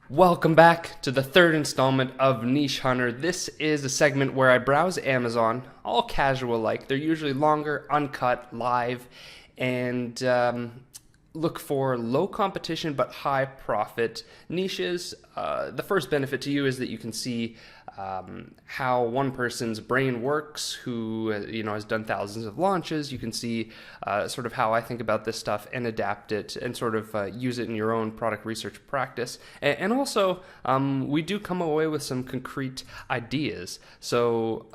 Welcome back to the third installment of Niche Hunter. This is a segment where I browse Amazon, all casual like. They're usually longer, uncut, live, and look for low competition but high profit niches. The first benefit to you is that you can see how one person's brain works, who has done thousands of launches. You can see sort of how I think about this stuff and adapt it and sort of use it in your own product research practice. And also, we do come away with some concrete ideas. So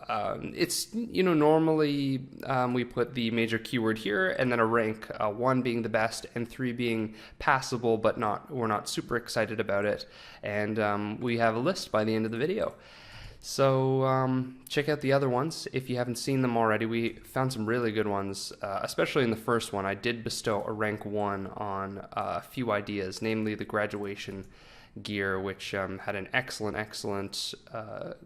it's normally we put the major keyword here and then a rank, 1 being the best and 3 being passable, but we're not super excited about it. And we have a list by the end of the video. So check out the other ones if you haven't seen them already. We found some really good ones, especially in the first one. I did bestow a rank 1 on a few ideas, namely the graduation gear, which had an excellent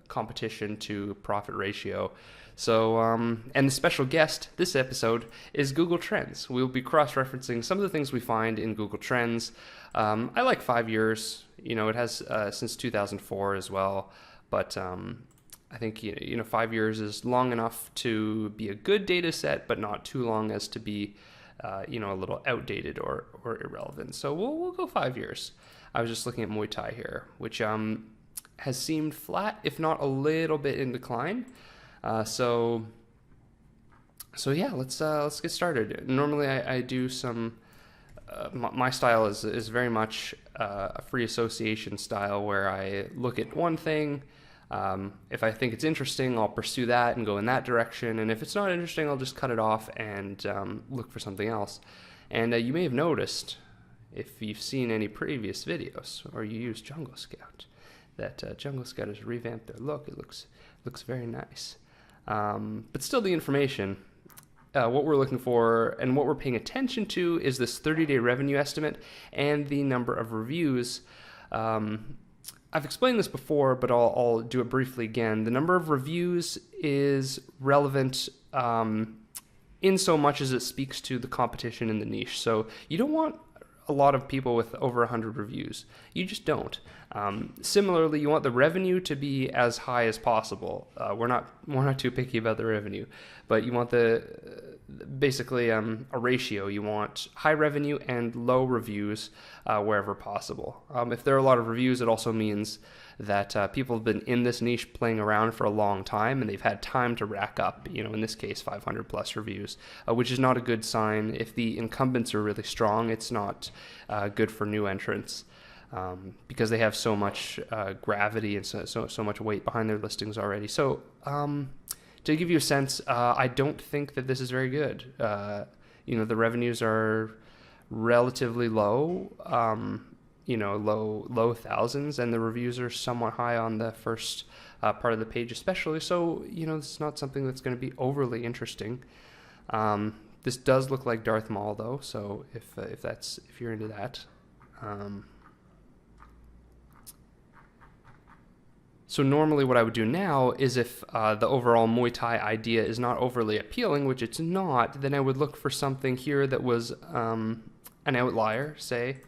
competition to profit ratio. So, and the special guest this episode is Google Trends. We'll be cross-referencing some of the things we find in Google Trends. I like 5 years. It has since 2004 as well. But I think 5 years is long enough to be a good data set, but not too long as to be a little outdated or irrelevant. So we'll go 5 years. I was just looking at Muay Thai here, which has seemed flat, if not a little bit in decline. So yeah, let's get started. Normally I do some. My style is very much a free association style where I look at one thing. If I think it's interesting, I'll pursue that and go in that direction. And if it's not interesting, I'll just cut it off and look for something else. And you may have noticed, if you've seen any previous videos or you use Jungle Scout, that Jungle Scout has revamped their look. It looks very nice. But still, the information. What we're looking for and what we're paying attention to is this 30-day revenue estimate and the number of reviews. I've explained this before, but I'll do it briefly again. The number of reviews is relevant in so much as it speaks to the competition in the niche. So you don't want a lot of people with over 100 reviews. You just don't. Similarly, you want the revenue to be as high as possible. We're not too picky about the revenue, but you want basically a ratio. You want high revenue and low reviews wherever possible. If there are a lot of reviews, it also means that people have been in this niche playing around for a long time and they've had time to rack up, in this case, 500 plus reviews, which is not a good sign. If the incumbents are really strong, it's not good for new entrants. Because they have so much gravity and so much weight behind their listings already. So to give you a sense, I don't think that this is very good. The revenues are relatively low, low thousands, and the reviews are somewhat high on the first part of the page especially. So, it's not something that's going to be overly interesting. This does look like Darth Maul though, so if you're into that. So normally what I would do now is if the overall Muay Thai idea is not overly appealing, which it's not, then I would look for something here that was an outlier, say.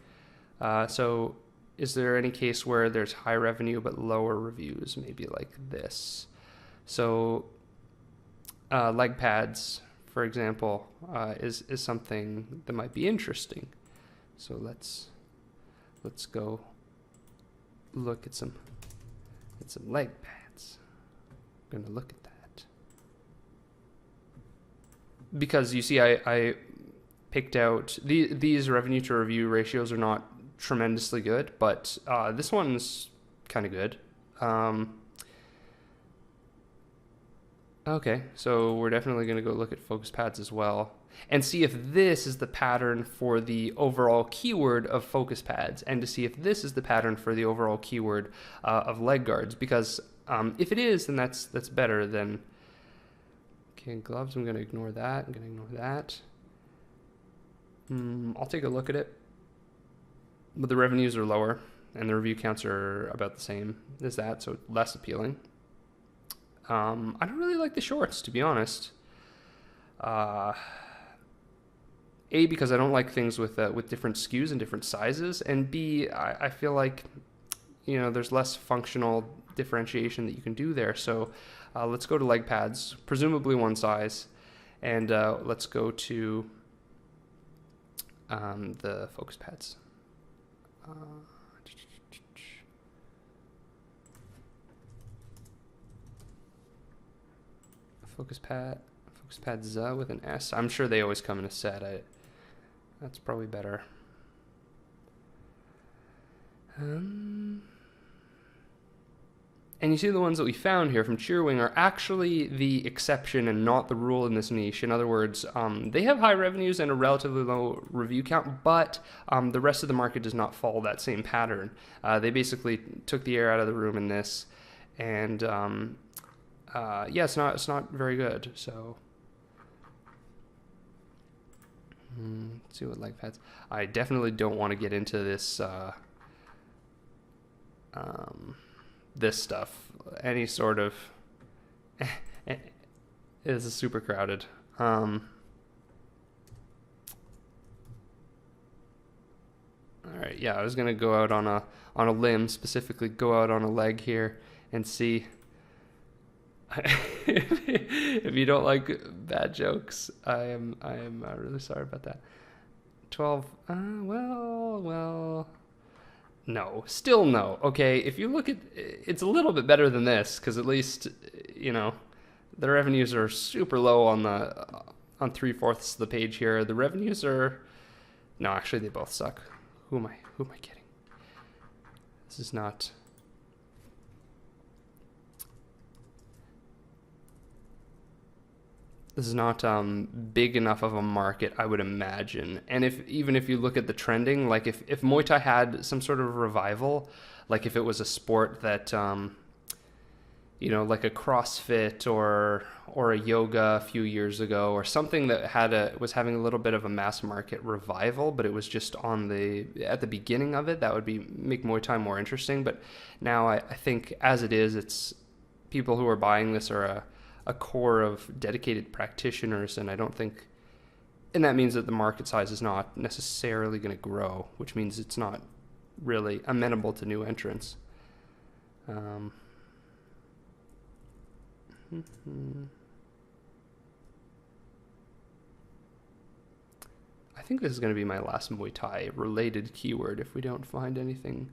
So is there any case where there's high revenue but lower reviews? Maybe like this. So leg pads, for example, is something that might be interesting. So let's go look at some leg pads. I'm going to look at that. Because you see, I picked out, these revenue to review ratios are not tremendously good, but this one's kind of good. Okay, so we're definitely going to go look at focus pads as well and see if this is the pattern for the overall keyword of focus pads and to see if this is the pattern for the overall keyword of leg guards, because if it is, then that's better than... Okay, gloves, I'm going to ignore that. I'll take a look at it. But the revenues are lower and the review counts are about the same as that, so less appealing. I don't really like the shorts, to be honest. A, because I don't like things with different SKUs and different sizes, and B, I feel like, there's less functional differentiation that you can do there. So let's go to leg pads, presumably one size, and let's go to the focus pads. Focus pads with an S. I'm sure they always come in a set. That's probably better. And you see the ones that we found here from Cheerwing are actually the exception and not the rule in this niche. In other words, they have high revenues and a relatively low review count, but the rest of the market does not follow that same pattern. They basically took the air out of the room in this, and yeah, it's not very good. So let's see what leg pads. I definitely don't want to get into this this stuff. Any sort of this is super crowded. All right, yeah, I was gonna go out on a limb, specifically go out on a leg here and see. If you don't like bad jokes, I am really sorry about that. 12. Well. No, still no. Okay, if you look at it's a little bit better than this because at least the revenues are super low on 3/4 of the page here. The revenues are no, actually they both suck. Who am I kidding? This is not. This is not big enough of a market, I would imagine. And even if you look at the trending, like if Muay Thai had some sort of revival, like if it was a sport that, like a CrossFit or a yoga a few years ago, or something that was having a little bit of a mass market revival, but it was just at the beginning of it, that would make Muay Thai more interesting. But now I think as it is, it's people who are buying this are a core of dedicated practitioners, and that means that the market size is not necessarily going to grow, which means it's not really amenable to new entrants. I think this is going to be my last Muay Thai related keyword if we don't find anything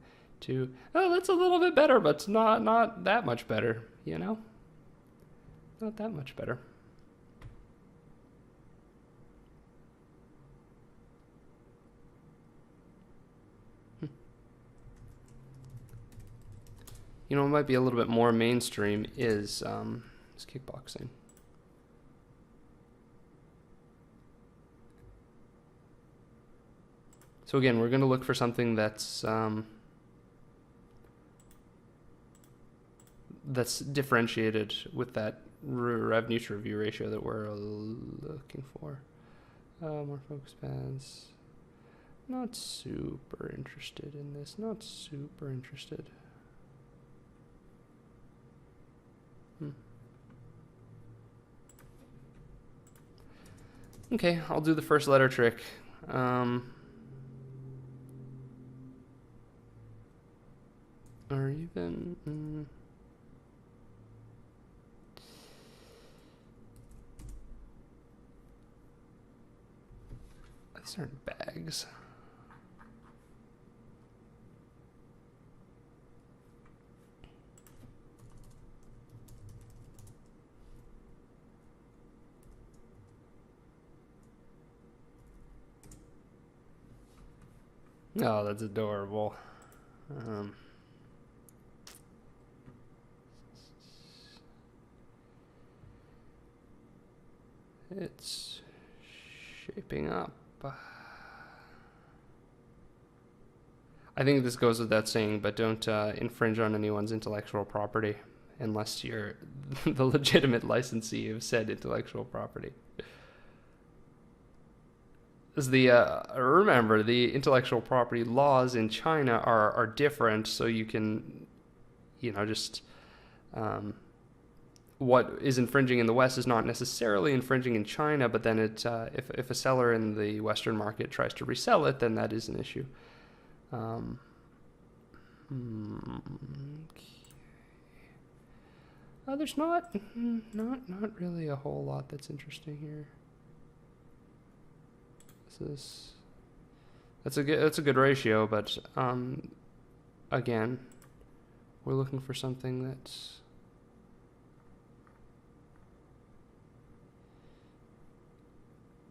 that's a little bit better, but it's not that much better, Not that much better. What might be a little bit more mainstream is kickboxing. So again, we're going to look for something that's differentiated with that revenue to review ratio that we're looking for. More focus pads. Not super interested in this. Not super interested. Okay, I'll do the first letter trick. Or even... These aren't bags. Oh, that's adorable. It's shaping up. I think this goes without saying, but don't infringe on anyone's intellectual property unless you're the legitimate licensee of said intellectual property. Remember, the intellectual property laws in China are different, so you can, what is infringing in the West is not necessarily infringing in China, but then if a seller in the Western market tries to resell it, then that is an issue. There's not really a whole lot that's interesting here. That's a good ratio, but again, we're looking for something that's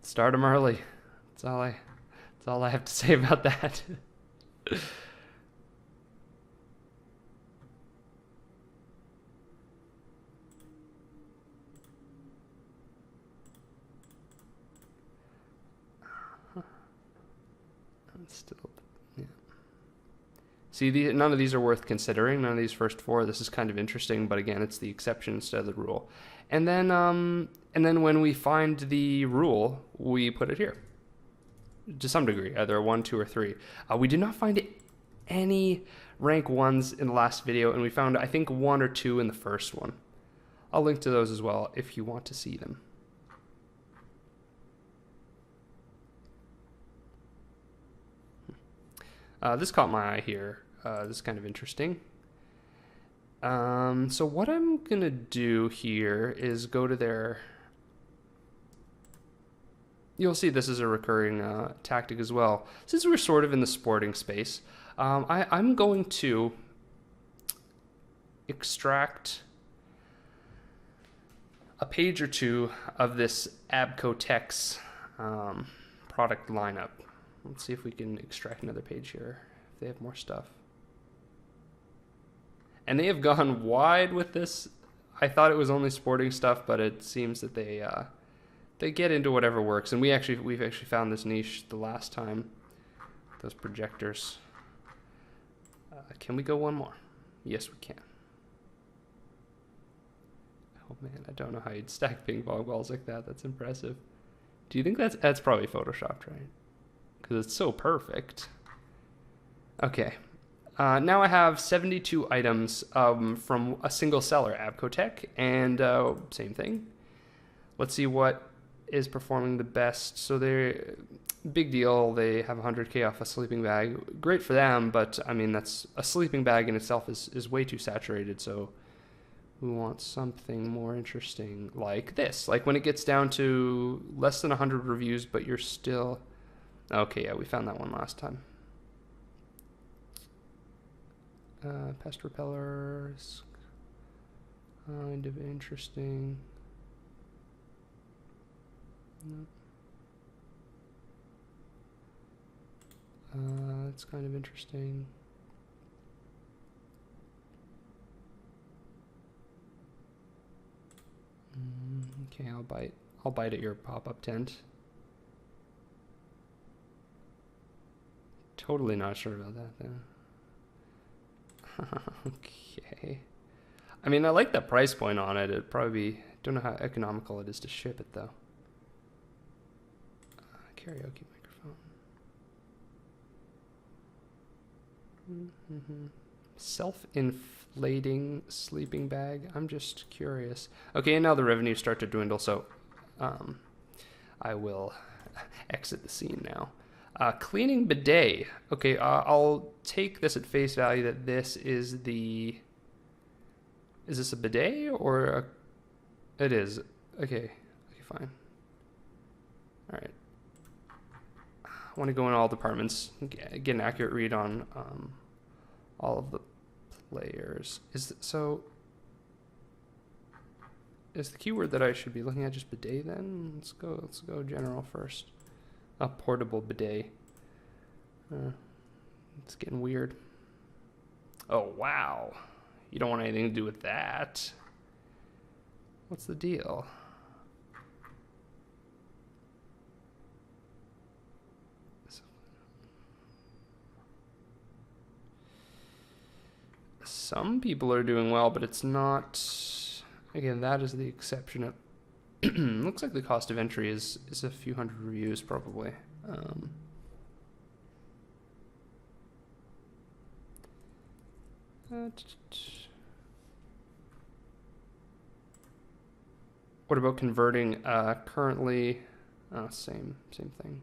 start them early. That's all I have to say about that. Still, yeah. See, none of these are worth considering. None of these first four. This is kind of interesting, but again, it's the exception instead of the rule. And then when we find the rule, we put it here to some degree, either a 1, 2, or 3. We did not find any rank 1s in the last video, and we found, I think, 1 or 2 in the first one. I'll link to those as well if you want to see them. This caught my eye here. This is kind of interesting. So what I'm going to do here is go to their... You'll see this is a recurring tactic as well. Since we're sort of in the sporting space, I'm going to extract a page or two of this Abcotex product lineup. Let's see if we can extract another page here, if they have more stuff. And they have gone wide with this. I thought it was only sporting stuff, but it seems that they get into whatever works. And we've actually found this niche the last time. Those projectors. Can we go one more? Yes, we can. Oh man, I don't know how you'd stack ping pong balls like that. That's impressive. Do you think that's probably photoshopped, right? Because it's so perfect. Okay. Now I have 72 items from a single seller, Abcotech, and same thing. Let's see what is performing the best. So they're big deal. They have 100K off a sleeping bag. Great for them, but I mean, that's a sleeping bag in itself is way too saturated. So we want something more interesting like this. Like when it gets down to less than 100 reviews, but you're still... Okay, yeah, we found that one last time. Pest repellers, kind of interesting. It's kind of interesting. Okay, I'll bite at your pop-up tent. Totally not sure about that though. Okay. I mean, I like the price point on it. It'd probably be... Don't know how economical it is to ship it, though. Karaoke microphone. Self-inflating sleeping bag. I'm just curious. Okay, and now the revenues start to dwindle, so I will exit the scene now. Cleaning bidet. Okay, I'll take this at face value that this is the... Is this a bidet or a... It is. Okay, fine. All right. I want to go in all departments, get an accurate read on all of the players. Is the keyword that I should be looking at just bidet then? Let's go general first. A portable bidet. It's getting weird. Oh, wow. You don't want anything to do with that. What's the deal? Some people are doing well, but it's not... Again, that is the exception. Looks like the cost of entry is a few hundred reviews, probably. What about converting currently? Same thing.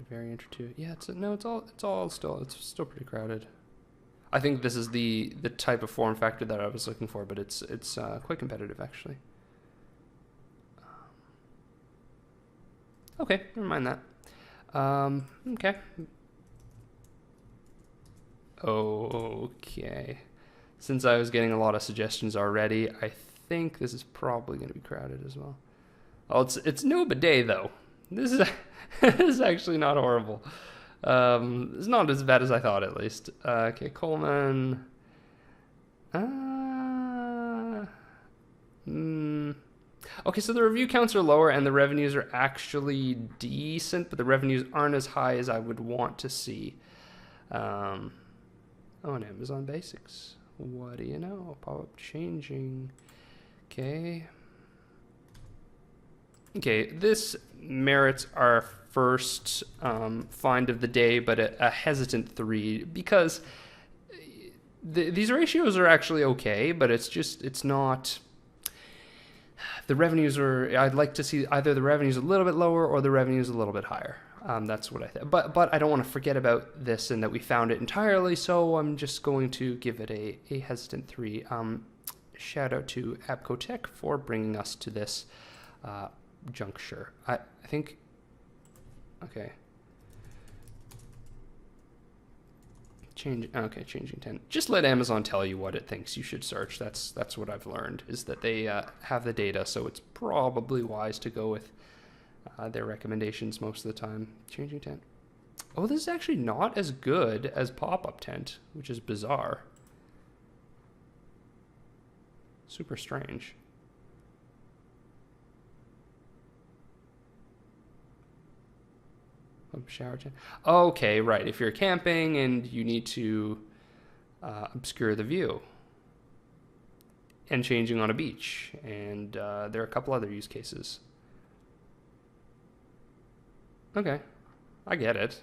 variant or two. Yeah, it's still pretty crowded. I think this is the type of form factor that I was looking for, but it's quite competitive actually. Okay, never mind that. Okay. Okay. Since I was getting a lot of suggestions already, I think this is probably going to be crowded as well. Oh, it's no bidet though. This is this is actually not horrible. It's not as bad as I thought, at least. Okay, Coleman. Okay, so the review counts are lower and the revenues are actually decent, but the revenues aren't as high as I would want to see. On Amazon Basics. What do you know? Pop-up changing. Okay. Okay, this merits our first find of the day, but a hesitant 3, because these ratios are actually okay, but it's not. The revenues are. I'd like to see either the revenues a little bit lower or the revenues a little bit higher. That's what I think. But I don't want to forget about this and that we found it entirely, so I'm just going to give it a hesitant 3. Shout out to Abcotech for bringing us to this juncture. I think. Okay. Changing 10. Just let Amazon tell you what it thinks you should search. That's what I've learned, is that they have the data, so it's probably wise to go with their recommendations most of the time. Changing tent. Oh, this is actually not as good as pop-up tent, which is bizarre. Super strange. Shower tent. Okay, right. If you're camping and you need to obscure the view, and changing on a beach, and there are a couple other use cases. Okay, I get it.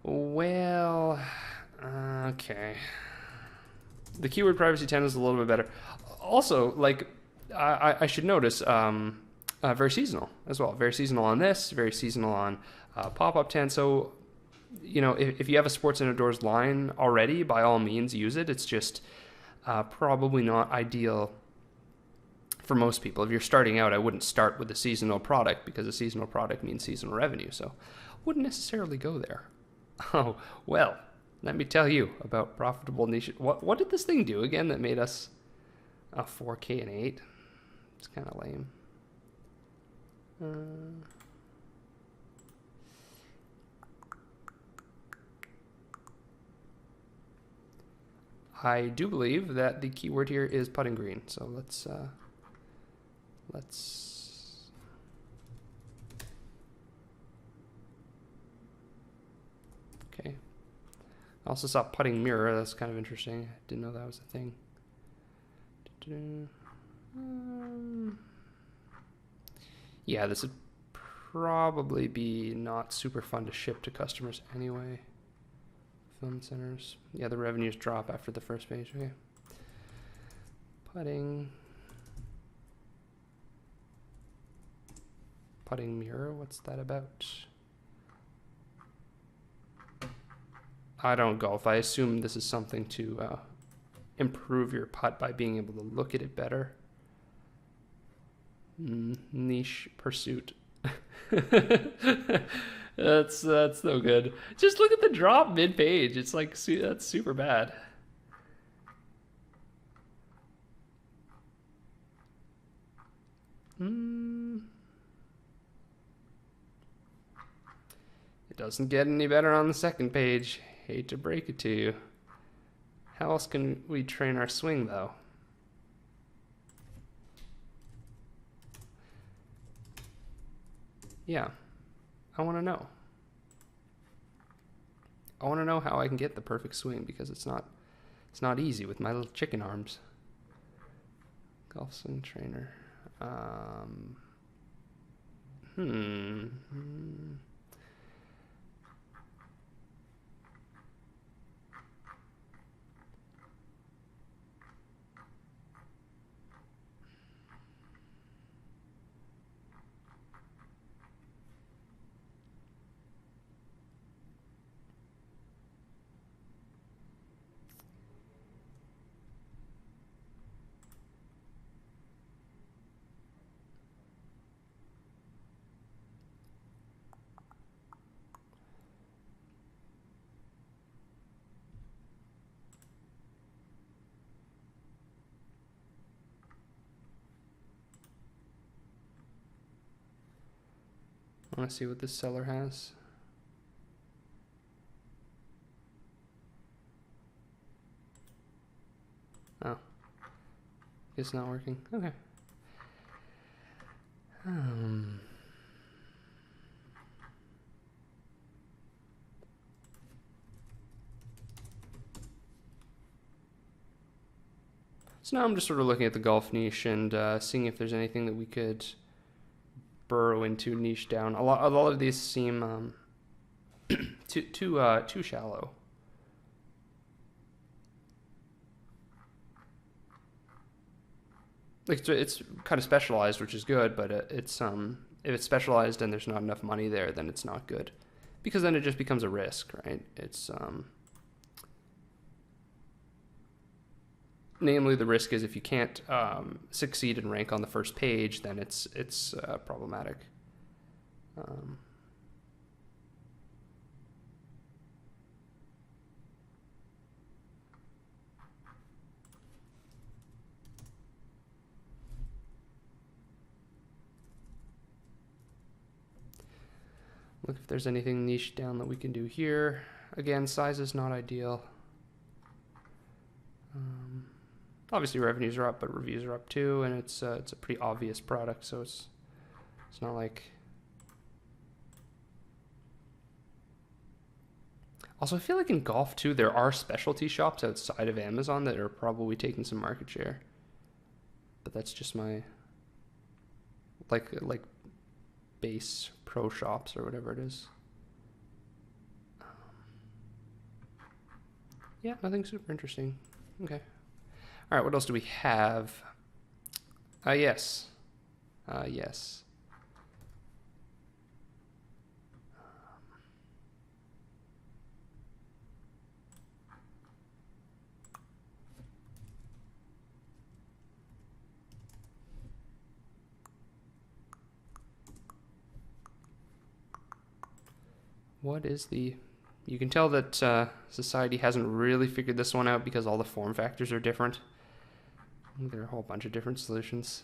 Well, okay. The keyword privacy 10 is a little bit better. Also, like, I should notice, very seasonal as well. Very seasonal on this, very seasonal on pop-up 10. So, you know, if you have a sports and outdoors line already, by all means use it. It's just probably not ideal for most people. If you're starting out, I wouldn't start with a seasonal product, because a seasonal product means seasonal revenue. So wouldn't necessarily go there. Oh, well, let me tell you about profitable niche. What did this thing do again that made us 4K and 8? It's kind of lame. I do believe that the keyword here is putting green. So let's okay. I also saw putting mirror. That's kind of interesting. I didn't know that was a thing. Yeah, this would probably be not super fun to ship to customers anyway. Film centers. Yeah, the revenues drop after the first page. Okay. Putting mirror. What's that about? I don't golf. I assume this is something to improve your putt by being able to look at it better. Niche pursuit. That's no good. Just look at the drop mid-page. It's like, that's super bad. It doesn't get any better on the second page. Hate to break it to you. How else can we train our swing, though? Yeah, I want to know. I want to know how I can get the perfect swing, because it's not easy with my little chicken arms. Golf swing trainer. I want to see what this seller has. Oh, it's not working. Okay. So now I'm just sort of looking at the golf niche and seeing if there's anything that we could burrow into, niche down. A lot of these seem too shallow. Like it's kind of specialized, which is good, but it's if it's specialized and there's not enough money there, then it's not good, because then it just becomes a risk, right? It's namely, the risk is if you can't succeed and rank on the first page, then it's problematic. Look if there's anything niche down that we can do here. Again, size is not ideal. Obviously revenues are up, but reviews are up too, and it's a pretty obvious product, so it's not like. Also, I feel like in golf too, there are specialty shops outside of Amazon that are probably taking some market share. But that's just my like base pro shops or whatever it is. Yeah, nothing super interesting. Okay. All right, what else do we have? Yes. Yes. What is the... You can tell that society hasn't really figured this one out because all the form factors are different. There are a whole bunch of different solutions.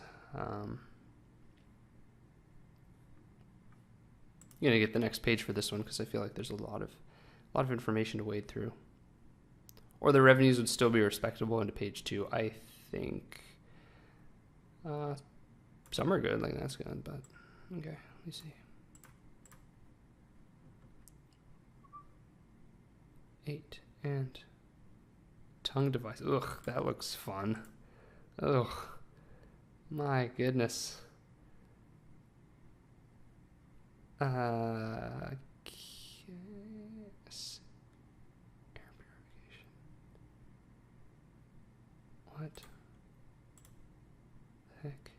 You're gonna get the next page for this one because I feel like there's a lot of information to wade through. Or the revenues would still be respectable into page 2. I think some are good, like that's good, but okay, let me see. 8 and tongue device. Ugh, that looks fun. Ugh, my goodness. Air purification. What the heck?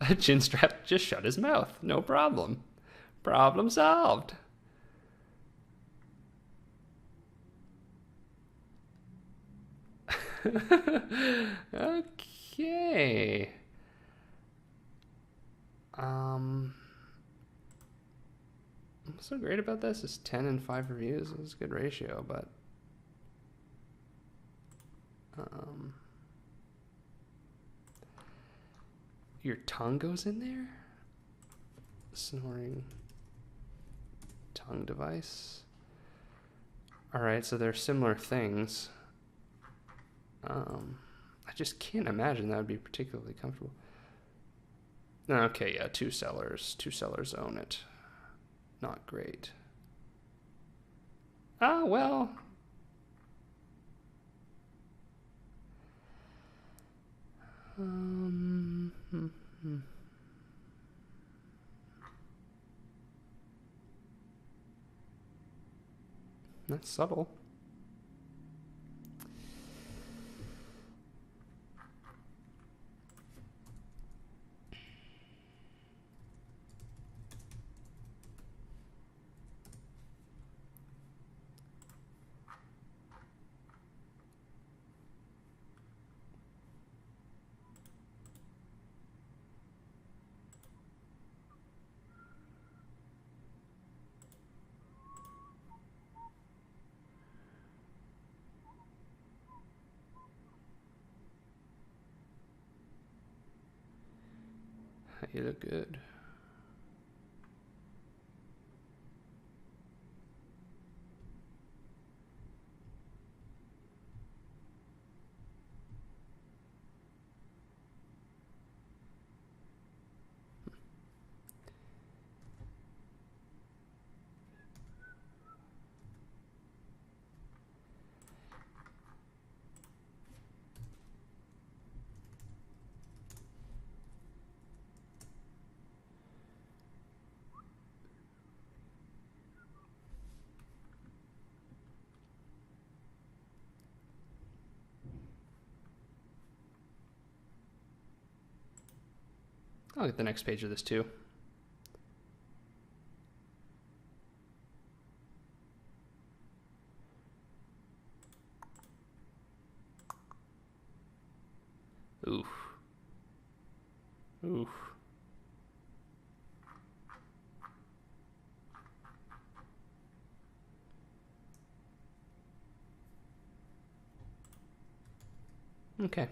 A chin strap just shut his mouth. No problem. Problem solved. Okay. What's so great about this is 10 and 5 reviews. It's a good ratio, but your tongue goes in there? Snoring tongue device. Alright, so they're similar things. I just can't imagine that would be particularly comfortable. Okay, yeah, two sellers own it. Not great. Ah, well. That's subtle. You look good. I'll get the next page of this too. Oof. Oof. Okay.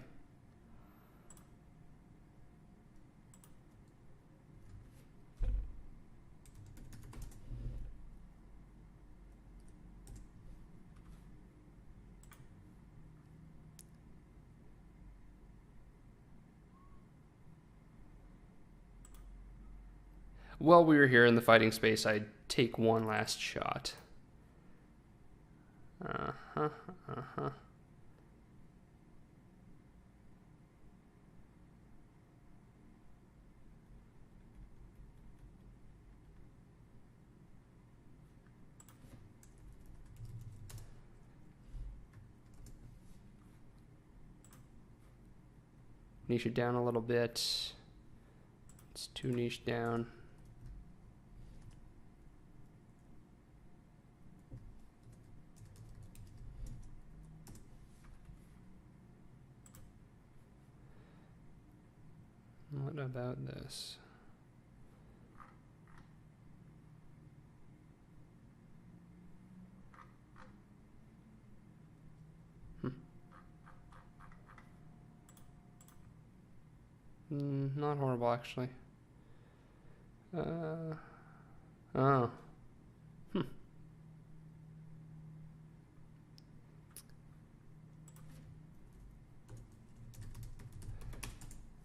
While we were here in the fighting space, I'd take one last shot. Uh-huh, uh-huh. Niche it down a little bit. It's too niche down. What about this? Not horrible, actually. Oh.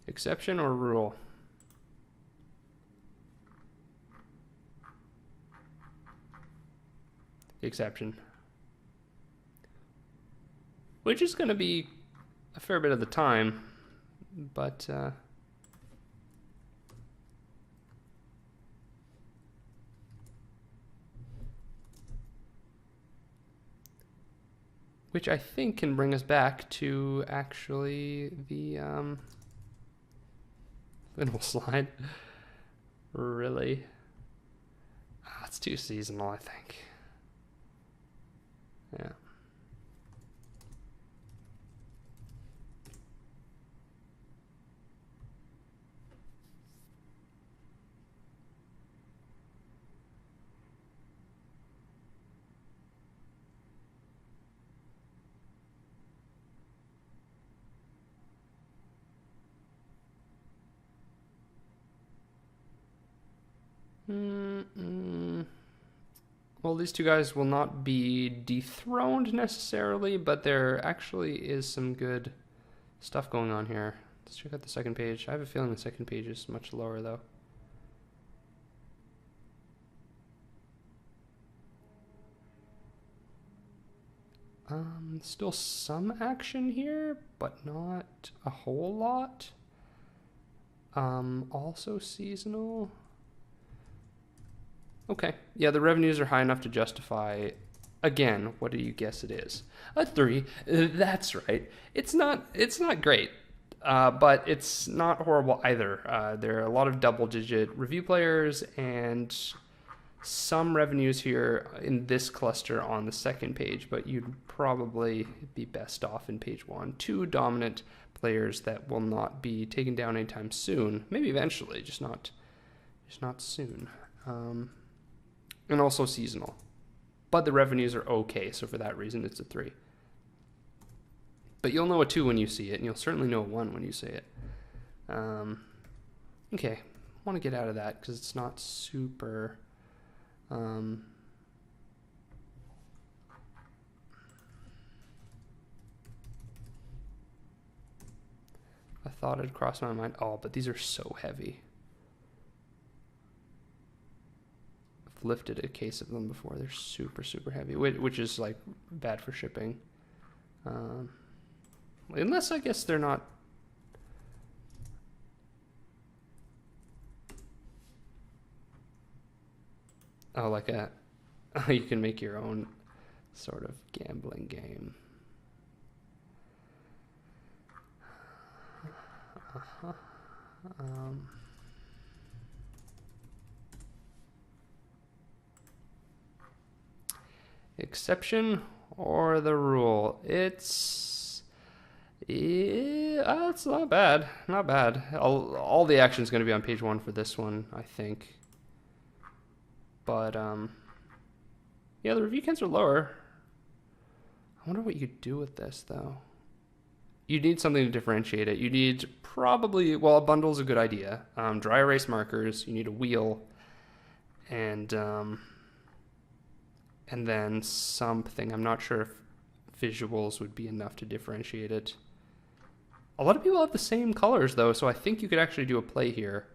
Exception or rule? Exception. Which is going to be a fair bit of the time, but which I think can bring us back to actually the little slide. Really? It's too seasonal, I think. Yeah. Well, these two guys will not be dethroned necessarily, but there actually is some good stuff going on here. Let's check out the second page. I have a feeling the second page is much lower, though. Still some action here, but not a whole lot. Also seasonal. Okay, yeah, the revenues are high enough to justify Again, what do you guess it is? A 3. That's right. It's not great. But it's not horrible either. There are a lot of double-digit review players and some revenues here in this cluster on the second page, but you'd probably be best off in page 1. 2 dominant players that will not be taken down anytime soon. Maybe eventually, just not soon. And also seasonal. But the revenues are okay, so for that reason, it's a 3. But you'll know a 2 when you see it, and you'll certainly know a 1 when you see it. Okay, I want to get out of that because it's not super... I thought it'd cross my mind. Oh, but these are so heavy. I've lifted a case of them before. They're super, super heavy, which is like bad for shipping. Unless I guess they're not. Oh, like you can make your own sort of gambling game. Exception or the rule? It's not bad. Not bad. All the action is going to be on page 1 for this one, I think. But yeah, the review counts are lower. I wonder what you could do with this though. You need something to differentiate it. You need probably, well, a bundle's a good idea. Dry erase markers. You need a wheel, and then something. I'm not sure if visuals would be enough to differentiate it. A lot of people have the same colors though, so I think you could actually do a play here.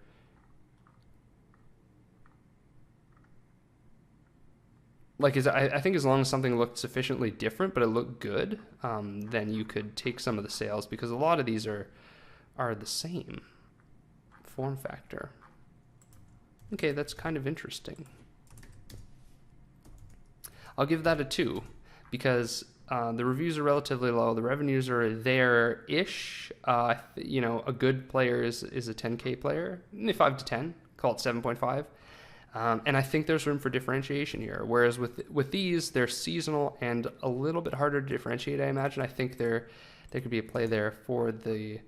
Like, I think as long as something looked sufficiently different, but it looked good, then you could take some of the sales, because a lot of these are the same form factor. Okay, that's kind of interesting. I'll give that a 2, because the reviews are relatively low. The revenues are there-ish. You know, a good player is a 10K player, 5 to 10, call it 7.5. And I think there's room for differentiation here. Whereas with these, they're seasonal and a little bit harder to differentiate, I imagine. I think there could be a play there for the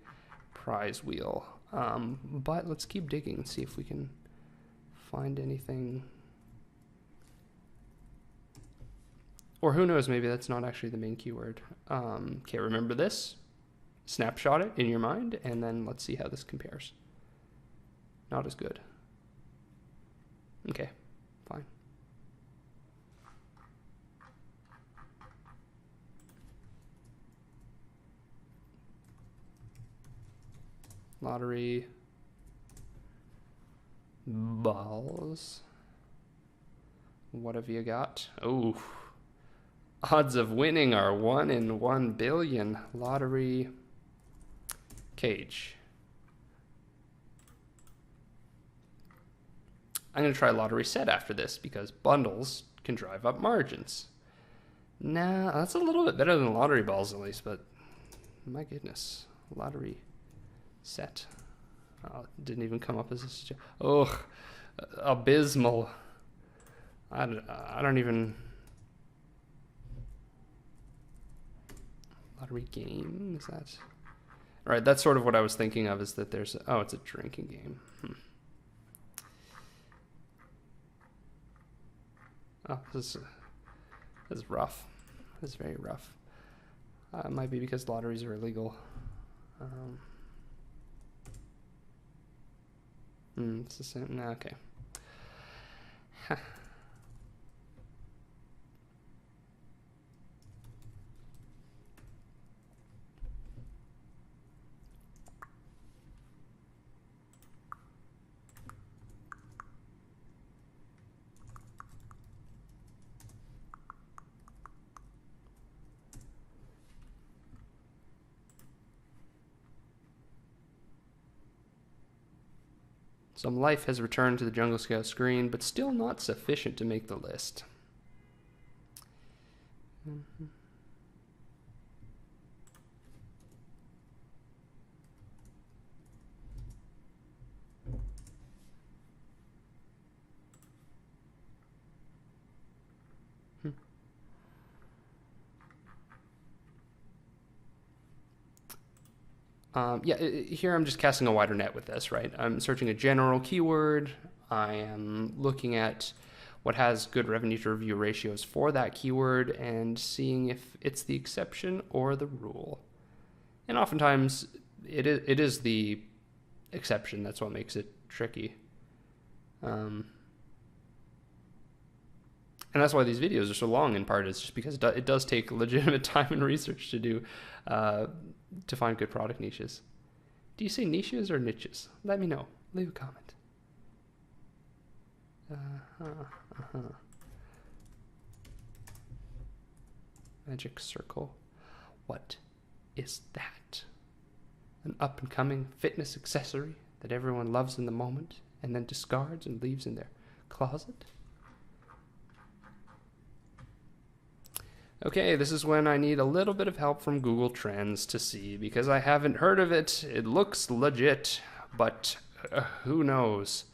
prize wheel. But let's keep digging and see if we can find anything. Or who knows, maybe that's not actually the main keyword. Okay, remember this. Snapshot it in your mind, and then let's see how this compares. Not as good. Okay, fine. Lottery. Balls. What have you got? Oh, odds of winning are 1 in 1 billion. Lottery. Cage. I'm going to try lottery set after this because bundles can drive up margins. Nah, that's a little bit better than lottery balls at least, but my goodness. Lottery set. Oh, didn't even come up as a suggestion. Oh, abysmal. I don't even... Lottery game, is that... All right, that's sort of what I was thinking of, is that there's... Oh, it's a drinking game. Oh, this is rough. This is very rough. It might be because lotteries are illegal. It's the same. No, okay. Some life has returned to the Jungle Scout screen, but still not sufficient to make the list. Mm-hmm. Yeah, here I'm just casting a wider net with this, right? I'm searching a general keyword. I am looking at what has good revenue to review ratios for that keyword and seeing if it's the exception or the rule. And oftentimes it is the exception. That's what makes it tricky. And that's why these videos are so long in part. It's just because it does take legitimate time and research to do to find good product niches. Do you say niches or niches? Let me know. Leave a comment. Magic circle. What is that? An up-and-coming fitness accessory that everyone loves in the moment and then discards and leaves in their closet? Okay, this is when I need a little bit of help from Google Trends to see, because I haven't heard of it. It looks legit, but who knows?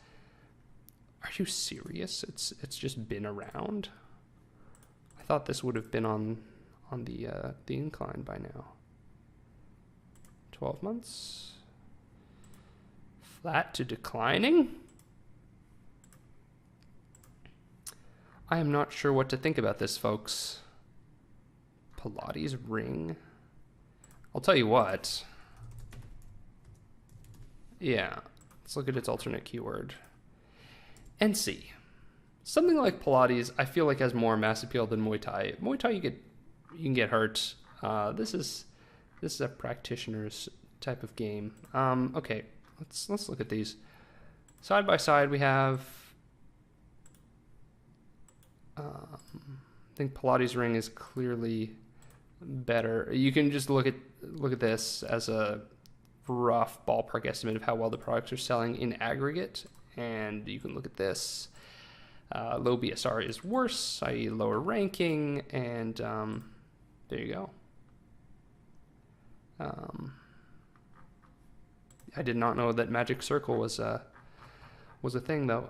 Are you serious? It's just been around? I thought this would have been on the incline by now. 12 months. Flat to declining? I am not sure what to think about this, folks. Pilates ring. I'll tell you what. Yeah, let's look at its alternate keyword. NC. Something like Pilates, I feel like has more mass appeal than Muay Thai. Muay Thai, you can get hurt. This is a practitioner's type of game. Okay, let's look at these side by side. We have. I think Pilates ring is clearly better. You can just look at this as a rough ballpark estimate of how well the products are selling in aggregate, and you can look at this. Low BSR is worse, i.e. lower ranking, and there you go. I did not know that Magic Circle was a thing, though.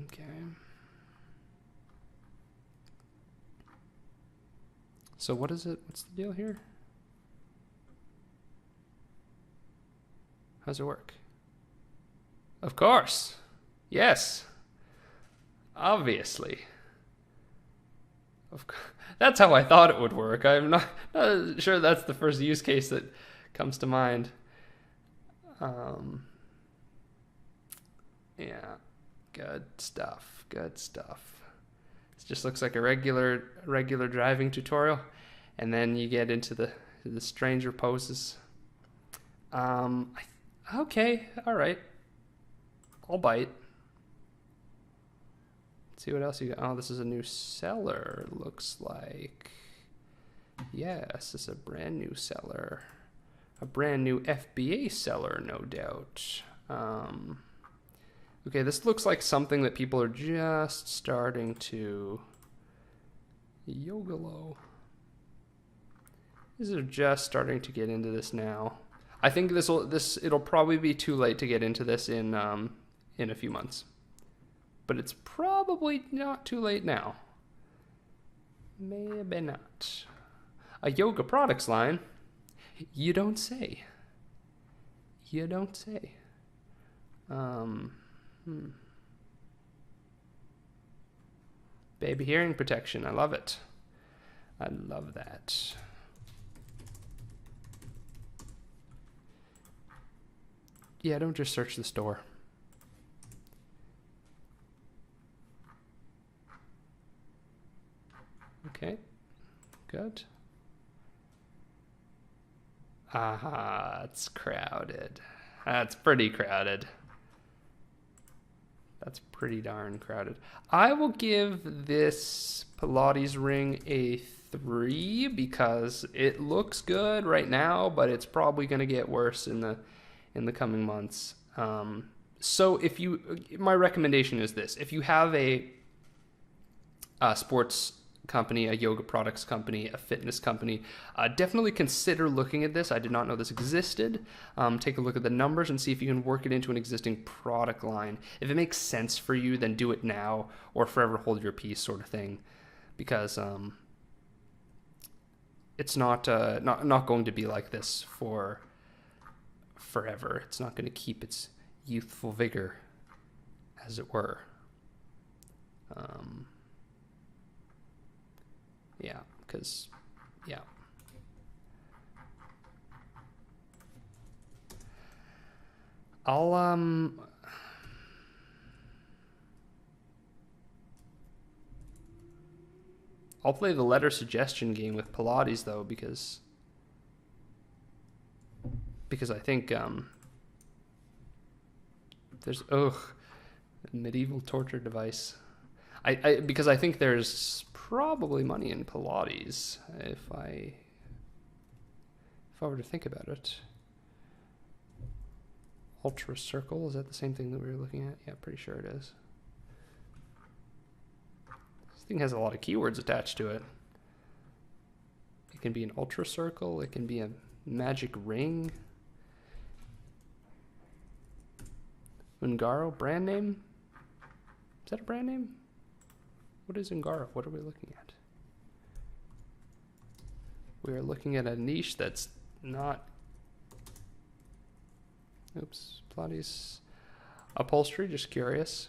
Okay. So what is it? What's the deal here? How's it work? Of course. Yes. Obviously. That's how I thought it would work. I'm not sure that's the first use case that comes to mind. Yeah. Good stuff. Good stuff. It just looks like a regular driving tutorial, and then you get into the stranger poses. Okay, all right. I'll bite. Let's see what else you got. Oh, this is a new seller. Looks like. Yes, this is a brand new seller. A brand new FBA seller, no doubt. Okay, this looks like something that people are just starting to yogalo. These are just starting to get into this now. I think it'll probably be too late to get into this in a few months, but it's probably not too late now. Maybe not. A yoga products line? You don't say. You don't say. Baby hearing protection. I love it. I love that. Yeah, don't just search the store. Okay, good. Ah, it's crowded. That's pretty crowded. That's pretty darn crowded. I will give this Pilates ring a 3 because it looks good right now, but it's probably going to get worse in the coming months. So my recommendation is this: if you have a sports company, a yoga products company, a fitness company, definitely consider looking at this. I did not know this existed. Take a look at the numbers and see if you can work it into an existing product line. If it makes sense for you, then do it now or forever hold your peace, sort of thing, because it's not going to be like this for forever. It's not going to keep its youthful vigor, as it were. Yeah, because, yeah. I'll play the letter suggestion game with Pilates, though, because I think there's a medieval torture device. Because I think there's probably money in Pilates if I were to think about it. Ultra circle, is that the same thing that we were looking at? Yeah, pretty sure it is. This thing has a lot of keywords attached to it. It can be an ultra circle, it can be a magic ring. Ungaro, brand name? Is that a brand name? What is Ungaro? What are we looking at? We are looking at a niche that's not... Oops, Pilates upholstery, just curious.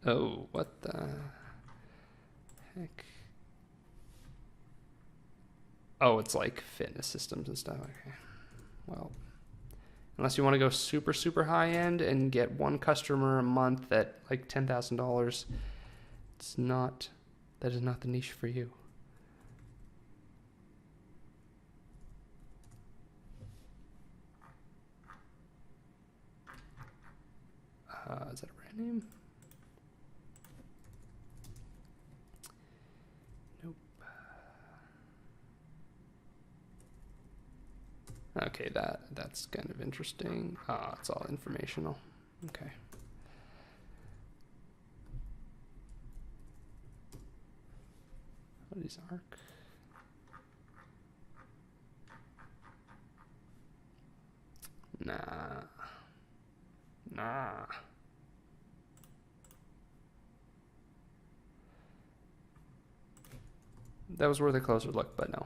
Oh, what the heck? Oh, it's like fitness systems and stuff. Okay. Well, unless you want to go super, super high end and get one customer a month at like $10,000, that is not the niche for you. Is that a brand name? Nope. Okay, that's kind of interesting. It's all informational. Okay. What is ARC? Nah. That was worth a closer look, but no.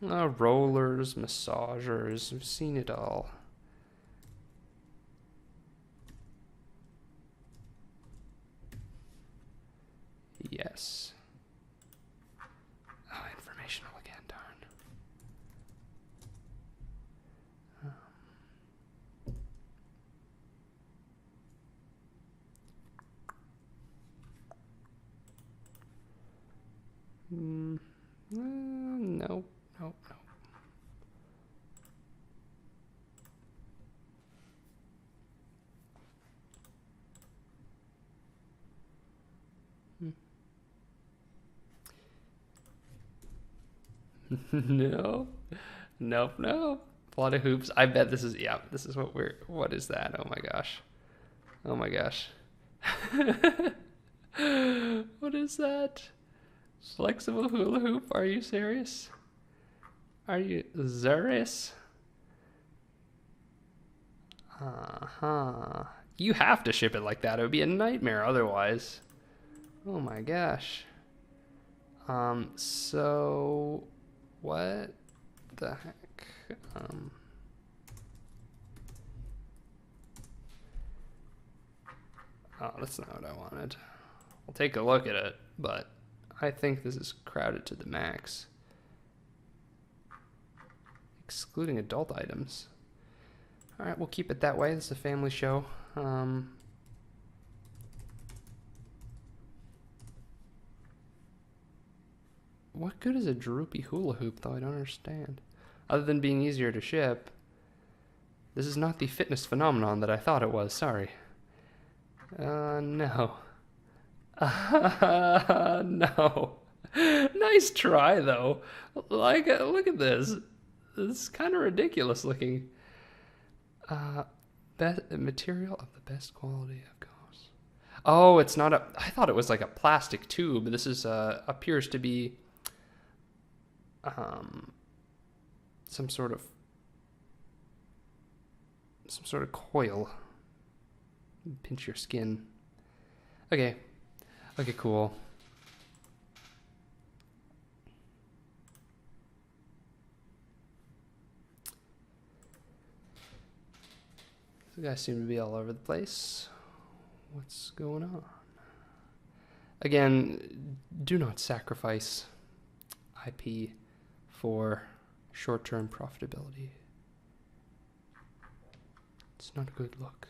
Rollers, massagers, we've seen it all. Yes. Oh, informational again, darn. Nope. Nope. A lot of hoops. I bet this is what is that? Oh my gosh. What is that? Flexible hula hoop? Are you serious? Are you serious? You have to ship it like that. It would be a nightmare otherwise. Oh my gosh. So what the heck? Oh, that's not what I wanted. I'll take a look at it, but I think this is crowded to the max. Excluding adult items. Alright, we'll keep it that way. This is a family show. What good is a droopy hula hoop, though? I don't understand. Other than being easier to ship. This is not the fitness phenomenon that I thought it was. Sorry. No. No. Nice try, though. Like, look at this. It's kind of ridiculous looking. Uh, best material of the best quality of gauze. Oh, it's not a. I thought it was like a plastic tube. This is appears to be um some sort of coil. Pinch your skin. Okay. Okay, cool. The guys seem to be all over the place. What's going on? Again, do not sacrifice IP for short-term profitability. It's not a good look.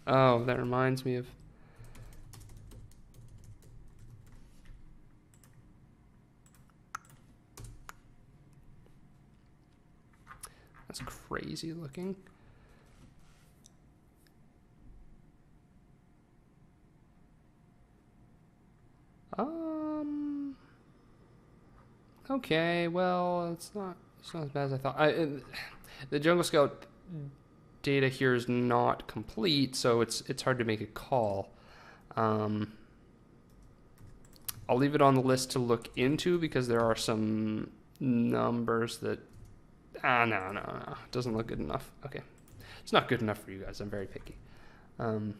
Oh, that reminds me of... That's crazy looking. Okay, well, it's not as bad as I thought. The Jungle Scout data here is not complete, so it's hard to make a call. I'll leave it on the list to look into because there are some numbers that no, it doesn't look good enough. Okay, it's not good enough for you guys. I'm very picky. Where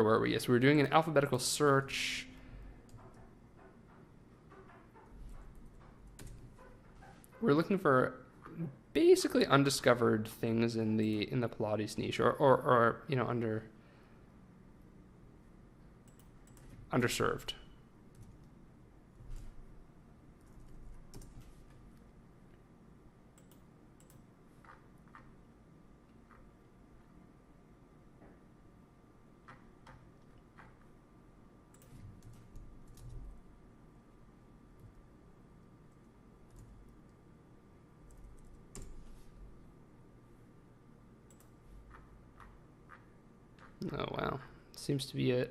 were we? Yes, we were doing an alphabetical search. We're looking for basically undiscovered things in the Pilates niche, or you know, underserved. Oh wow, seems to be an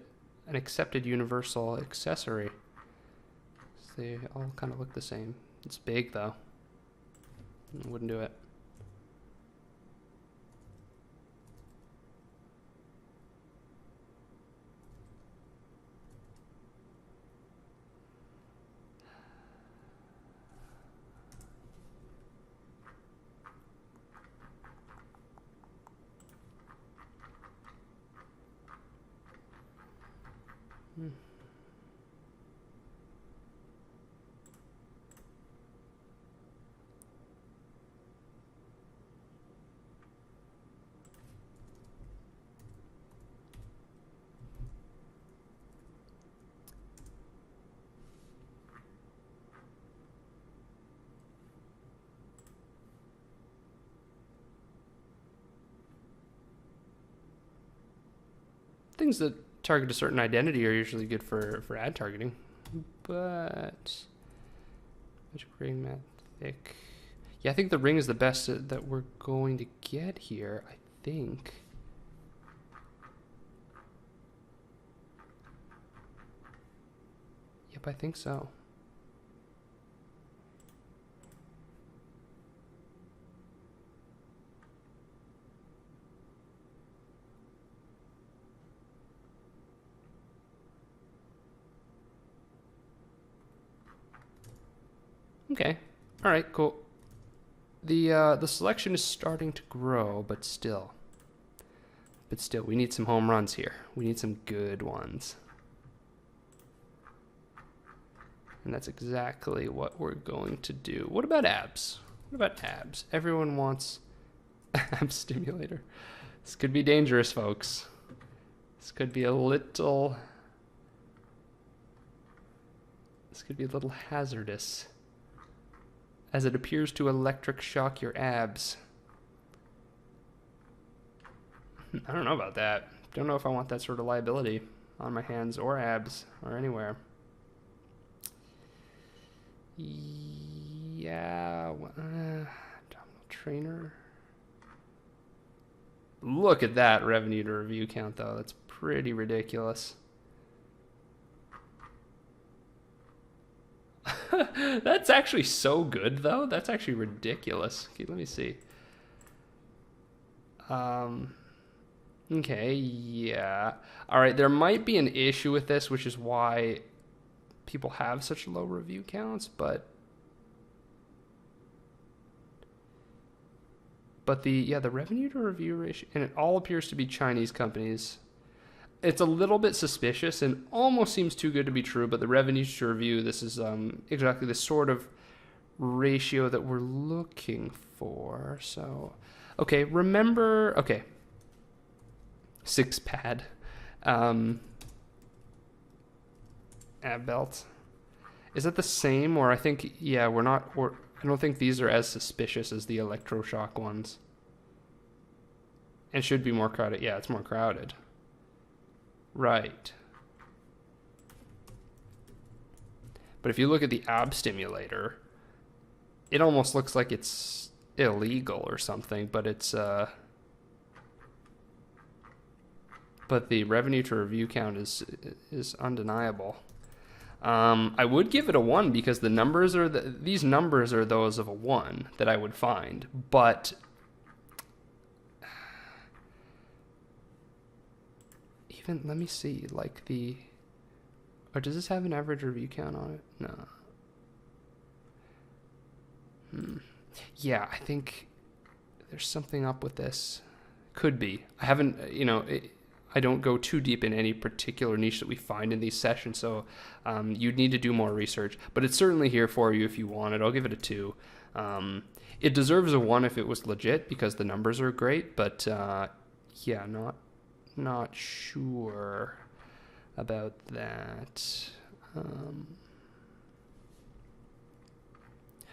accepted universal accessory. So they all kind of look the same. It's big though. I wouldn't do it. Things that target a certain identity are usually good for ad targeting, but magic ring, matte thick. Yeah, I think the ring is the best that we're going to get here. I think. Yep, I think so. Okay. All right. Cool. The selection is starting to grow, but still, we need some home runs here. We need some good ones, and that's exactly what we're going to do. What about abs? What about abs? Everyone wants ab stimulator. This could be dangerous, folks. This could be a little. This could be a little hazardous, as it appears to electric shock your abs. I don't know about that. Don't know if I want that sort of liability on my hands or abs or anywhere. Yeah, abdominal trainer. Look at that revenue to review count, though. That's pretty ridiculous. That's actually so good, though. That's actually ridiculous. Okay, let me see. Okay, yeah. All right, there might be an issue with this, which is why people have such low review counts, but the revenue to review ratio, and it all appears to be Chinese companies. It's a little bit suspicious and almost seems too good to be true, but the revenue to review, this is exactly the sort of ratio that we're looking for. So, okay, remember, okay, 6-pad, ab belt. Is that the same, or I think, yeah, I don't think these are as suspicious as the electroshock ones. And should be more crowded. Yeah, it's more crowded. Right. But if you look at the ab stimulator, it almost looks like it's illegal or something, but it's but the revenue to review count is undeniable. I would give it a 1 because the numbers are these numbers are those of a 1 that I would find, but even let me see, like or does this have an average review count on it? No. Yeah, I think there's something up with this. Could be. I haven't, I don't go too deep in any particular niche that we find in these sessions, so you'd need to do more research. But it's certainly here for you if you want it. I'll give it a 2. It deserves a 1 if it was legit because the numbers are great, but yeah, not sure about that.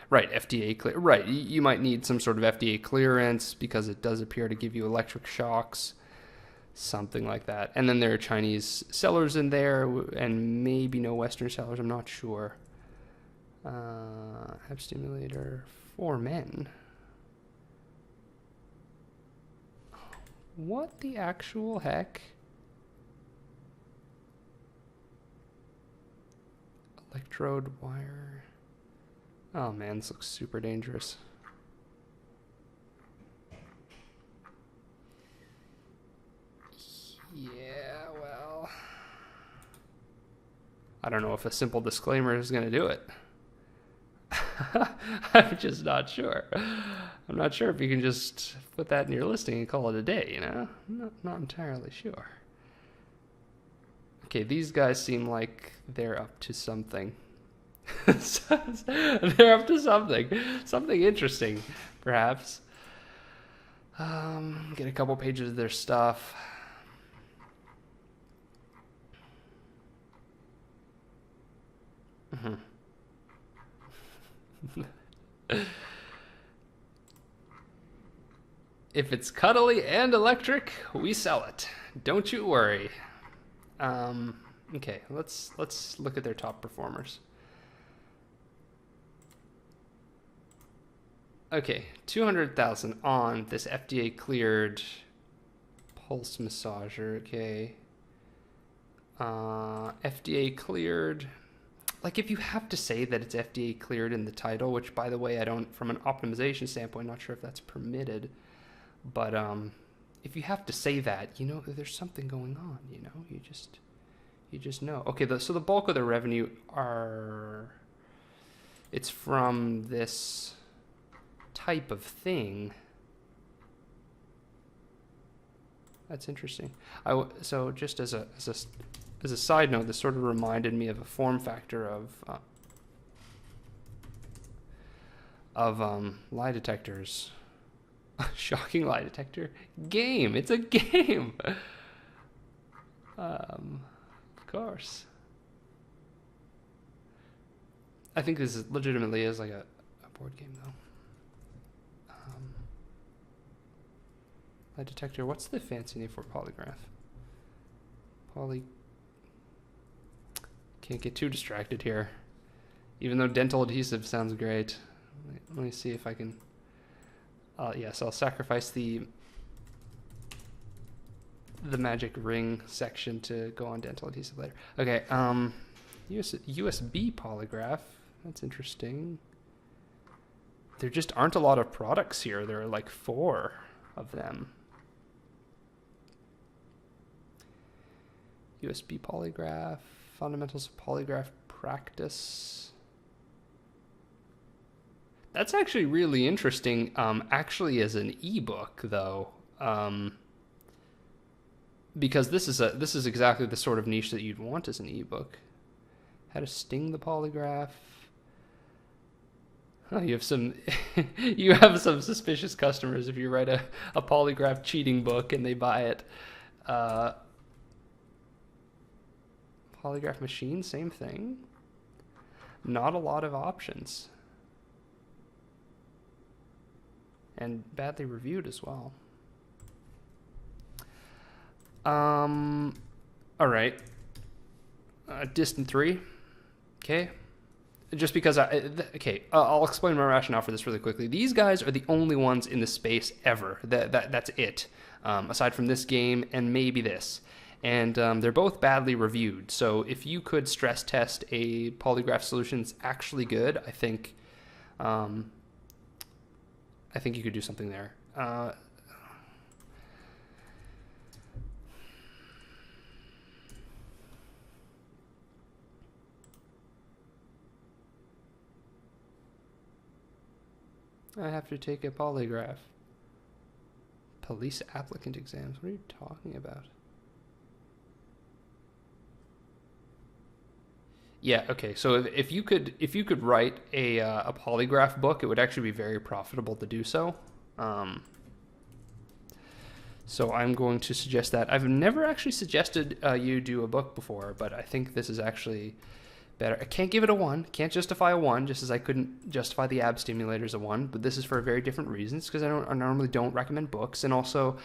Right, FDA clear. Right, you might need some sort of FDA clearance because it does appear to give you electric shocks. Something like that. And then there are Chinese sellers in there and maybe no Western sellers. I'm not sure. Ab stimulator for men. What the actual heck? Electrode wire. Oh man, this looks super dangerous. Yeah, well, I don't know if a simple disclaimer is going to do it. I'm just not sure. I'm not sure if you can just put that in your listing and call it a day, I'm not entirely sure. Okay, these guys seem like they're up to something. They're up to something. Something interesting, perhaps. Get a couple pages of their stuff. If it's cuddly and electric, we sell it. Don't you worry. Okay, let's look at their top performers. Okay, 200,000 on this FDA cleared pulse massager. Okay, FDA cleared. Like, if you have to say that it's FDA cleared in the title, which, by the way, I don't, from an optimization standpoint, not sure if that's permitted, but if you have to say that, there's something going on. You just know. Okay, so the bulk of the revenue it's from this type of thing. That's interesting. So just as a side note, this sort of reminded me of a form factor of lie detectors. Shocking lie detector game. It's a game. Of course. I think this legitimately is like a board game, though. Lie detector. What's the fancy name for polygraph? Can't get too distracted here. Even though dental adhesive sounds great. Let me see if I can... yes, I'll sacrifice the magic ring section to go on dental adhesive later. Okay, USB polygraph. That's interesting. There just aren't a lot of products here. There are like 4 of them. USB polygraph, fundamentals of polygraph practice. That's actually really interesting, actually as an ebook though, because this is exactly the sort of niche that you'd want as an ebook. How to sting the polygraph. Oh, you have some you have some suspicious customers if you write a polygraph cheating book and they buy it. Polygraph machine, same thing. Not a lot of options. And badly reviewed as well. All right. Distant 3. Okay. Just because I'll explain my rationale for this really quickly. These guys are the only ones in the space ever. That's it. Aside from this game and maybe this. And they're both badly reviewed. So if you could stress test a polygraph solution that's actually good, I think you could do something there. I have to take a polygraph. Police applicant exams. What are you talking about? Yeah, okay. So if you could write a polygraph book, it would actually be very profitable to do so. So I'm going to suggest that. I've never actually suggested you do a book before, but I think this is actually better. I can't give it a 1. Can't justify a 1, just as I couldn't justify the ab stimulators a 1. But this is for very different reasons, because I normally don't recommend books, and also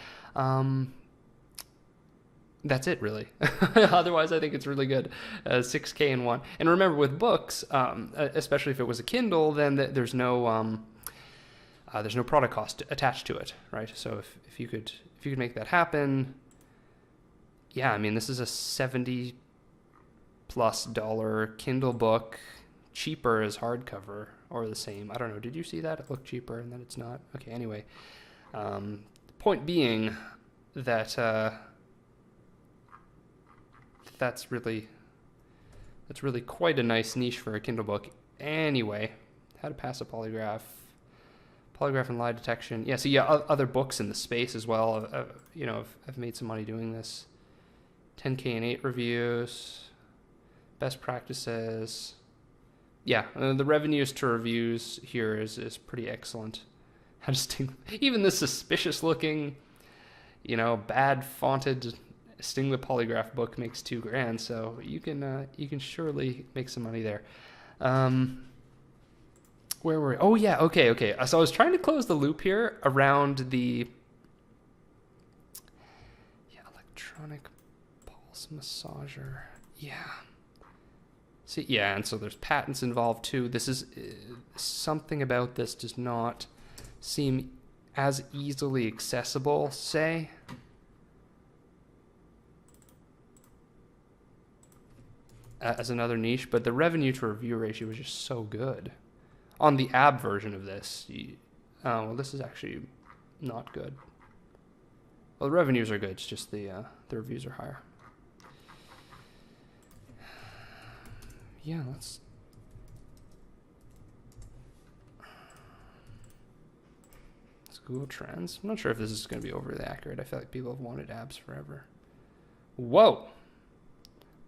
that's it really. Otherwise, I think it's really good. 6K in 1. And remember, with books, especially if it was a Kindle, then there's no product cost attached to it, right? So if you could make that happen, yeah, I mean, this is a $70+ Kindle book, cheaper as hardcover, or the same. I don't know. Did you see that? It looked cheaper, and then it's not. Okay. Anyway, point being that that's really quite a nice niche for a Kindle book. Anyway, how to pass a polygraph and lie detection. Yeah, so yeah, other books in the space as well. I've made some money doing this. 10K and 8 reviews, best practices. Yeah, the revenues to reviews here is pretty excellent. How to even the suspicious looking, bad fonted Sting the Polygraph book makes $2,000, so you can surely make some money there. Where were we? Oh yeah, okay. So I was trying to close the loop here around the electronic pulse massager. Yeah. See, yeah, and so there's patents involved too. This is something about this does not seem as easily accessible, say. As another niche, but the revenue to review ratio was just so good. On the ab version of this, this is actually not good. Well, the revenues are good, it's just the reviews are higher. Yeah, let's Google Trends. I'm not sure if this is going to be overly accurate. I feel like people have wanted abs forever. Whoa!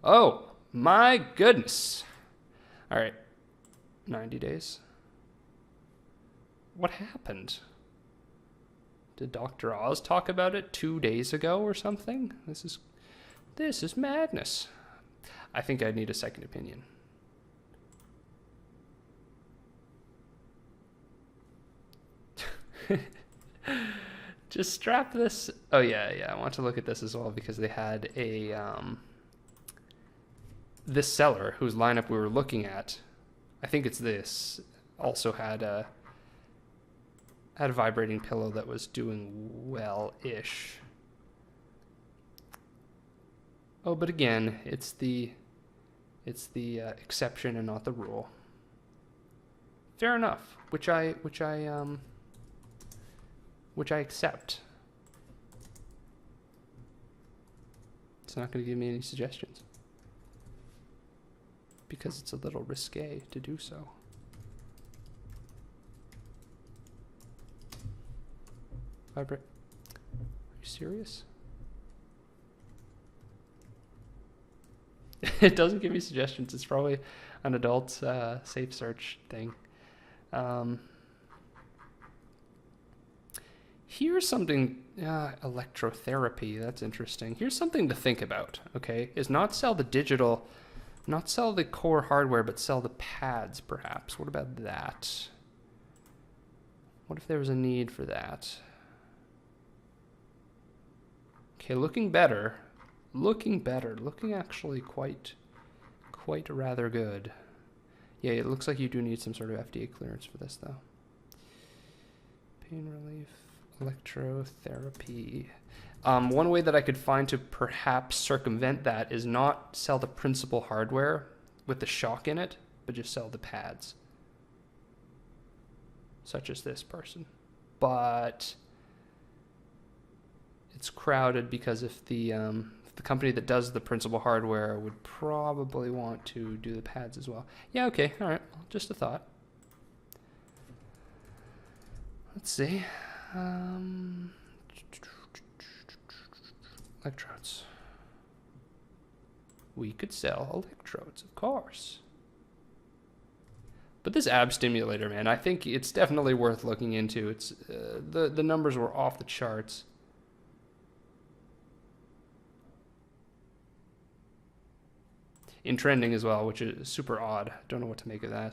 Oh, my goodness. All right. 90 days. What happened? Did Dr. Oz talk about it 2 days ago or something? This is madness. I think I need a second opinion. Just strap this. Oh yeah. I want to look at this as well because they had a this seller whose lineup we were looking at, I think it's this, also had a vibrating pillow that was doing well-ish. Oh, but again, it's the exception and not the rule. Fair enough, which I accept. It's not going to give me any suggestions because it's a little risque to do so. Vibrate. Are you serious? It doesn't give me suggestions. It's probably an adult safe search thing. Here's something, electrotherapy, that's interesting. Here's something to think about, okay? Is not sell the digital, not sell the core hardware, but sell the pads, perhaps. What about that? What if there was a need for that? Okay, looking better. Looking actually quite rather good. Yeah, it looks like you do need some sort of FDA clearance for this, though. Pain relief, electrotherapy. One way that I could find to perhaps circumvent that is not sell the principal hardware with the shock in it, but just sell the pads, such as this person. But it's crowded because if the company that does the principal hardware would probably want to do the pads as well. Yeah, okay, all right, well, just a thought. Let's see. Electrodes. We could sell electrodes, of course. But this ab stimulator, man, I think it's definitely worth looking into. It's the numbers were off the charts. In trending as well, which is super odd. Don't know what to make of that.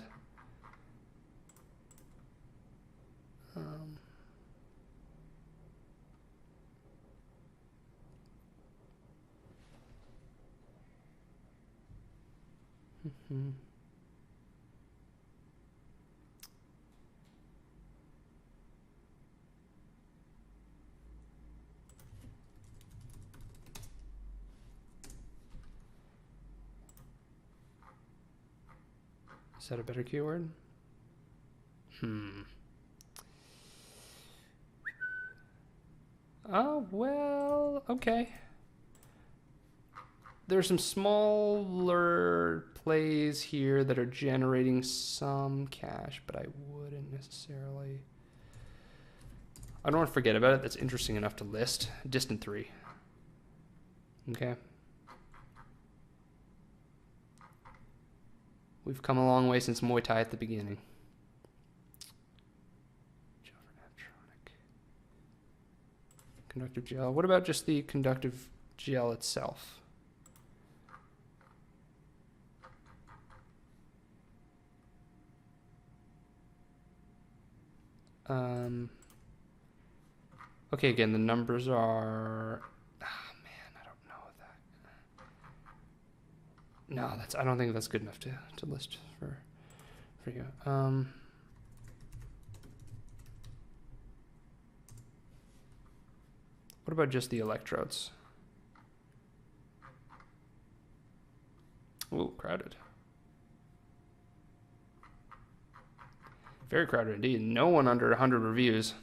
Is that a better keyword? Oh, well, okay. There's some smaller plays here that are generating some cash, but I wouldn't necessarily. I don't want to forget about it. That's interesting enough to list. Distant 3. Okay. We've come a long way since Muay Thai at the beginning. Conductive gel. What about just the conductive gel itself? Okay, again, the numbers are. Oh man, I don't know that. No, I don't think that's good enough to list for you. What about just the electrodes? Ooh, crowded. Very crowded indeed. No one under 100 reviews.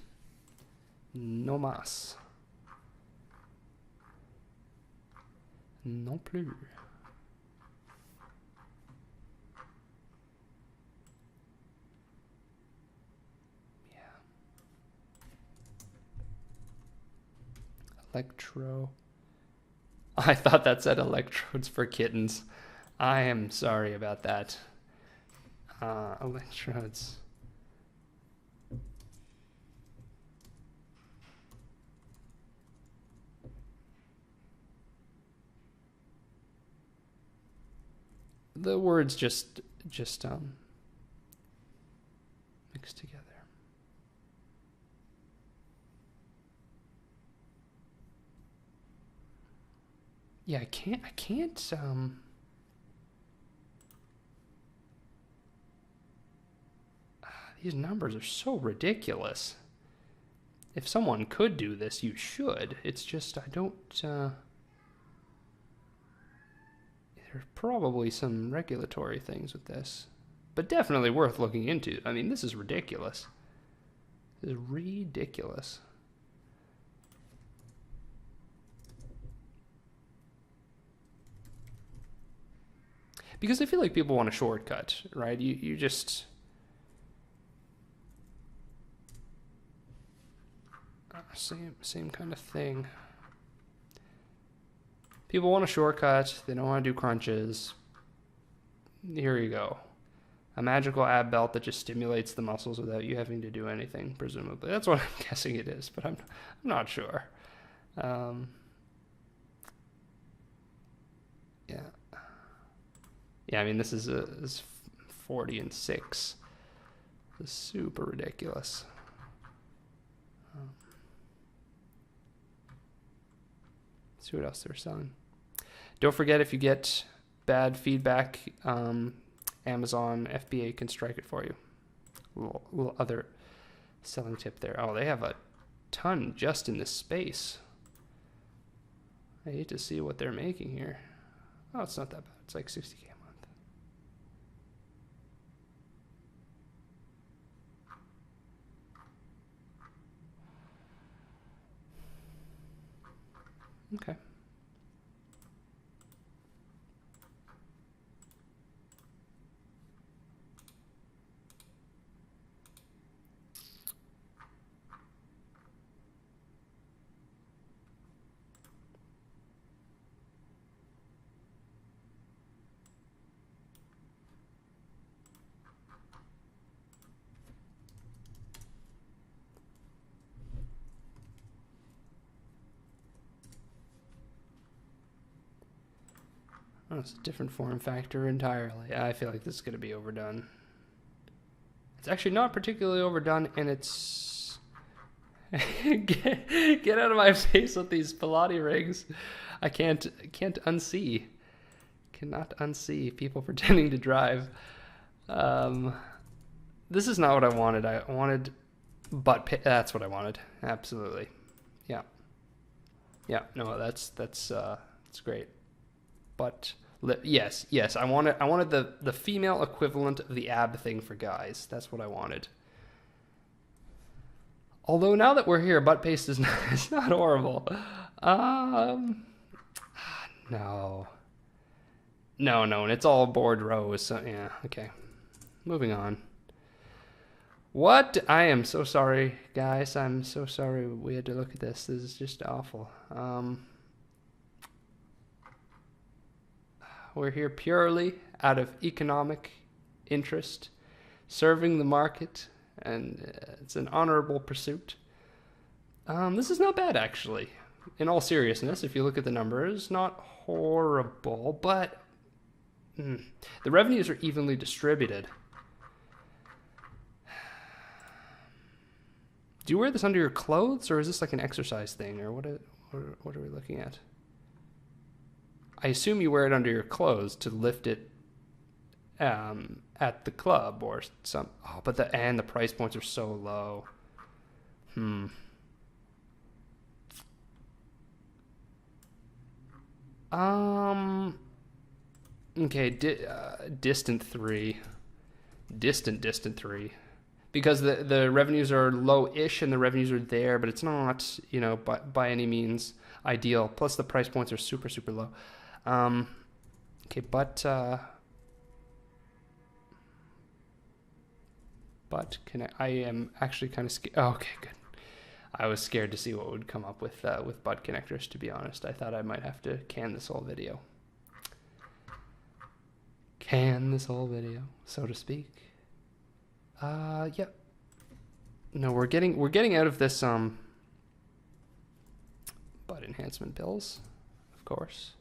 No mas. Non plus. Yeah. Electro. I thought that said electrodes for kittens. I am sorry about that. Electrodes. The words just mixed together. Yeah, I can't These numbers are so ridiculous. If someone could do this, you should. It's just, I don't, there's probably some regulatory things with this, but definitely worth looking into. I mean, this is ridiculous. This is ridiculous. Because I feel like people want a shortcut, right? You just... Same kind of thing. People want a shortcut. They don't want to do crunches. Here you go. A magical ab belt that just stimulates the muscles without you having to do anything, presumably. That's what I'm guessing it is, but I'm not sure. Yeah. Yeah, I mean, this is 40 and 6. This is super ridiculous. See what else they're selling. Don't forget, if you get bad feedback, Amazon FBA can strike it for you. Little other selling tip there. Oh, they have a ton just in this space. I hate to see what they're making here. Oh, it's not that bad. It's like $60K a month. Okay. Oh, it's a different form factor entirely. I feel like this is going to be overdone. It's actually not particularly overdone, and it's... get out of my face with these Pilates rings. I can't unsee. Cannot unsee people pretending to drive. This is not what I wanted. I wanted butt... That's what I wanted. Absolutely. Yeah. Yeah, no, that's great. But yes, I wanted the female equivalent of the ab thing for guys. That's what I wanted. Although now that we're here, butt paste is not, it's not horrible. No, and it's all board rows. So yeah, okay. Moving on. What? I am so sorry, guys. I'm so sorry we had to look at this. This is just awful. We're here purely out of economic interest, serving the market, and it's an honorable pursuit. This is not bad, actually. In all seriousness, if you look at the numbers, not horrible, but the revenues are evenly distributed. Do you wear this under your clothes, or is this like an exercise thing, or what are we looking at? I assume you wear it under your clothes to lift it at the club or some. Oh, but the price points are so low. Okay. Distant 3, because the revenues are low-ish and the revenues are there, but it's not by any means ideal. Plus the price points are super low. Okay, but I am actually kind of scared. Oh, okay, good. I was scared to see what would come up with butt connectors, to be honest. I thought I might have to can this whole video. So to speak. Yep. No, we're getting out of this butt enhancement pills, of course.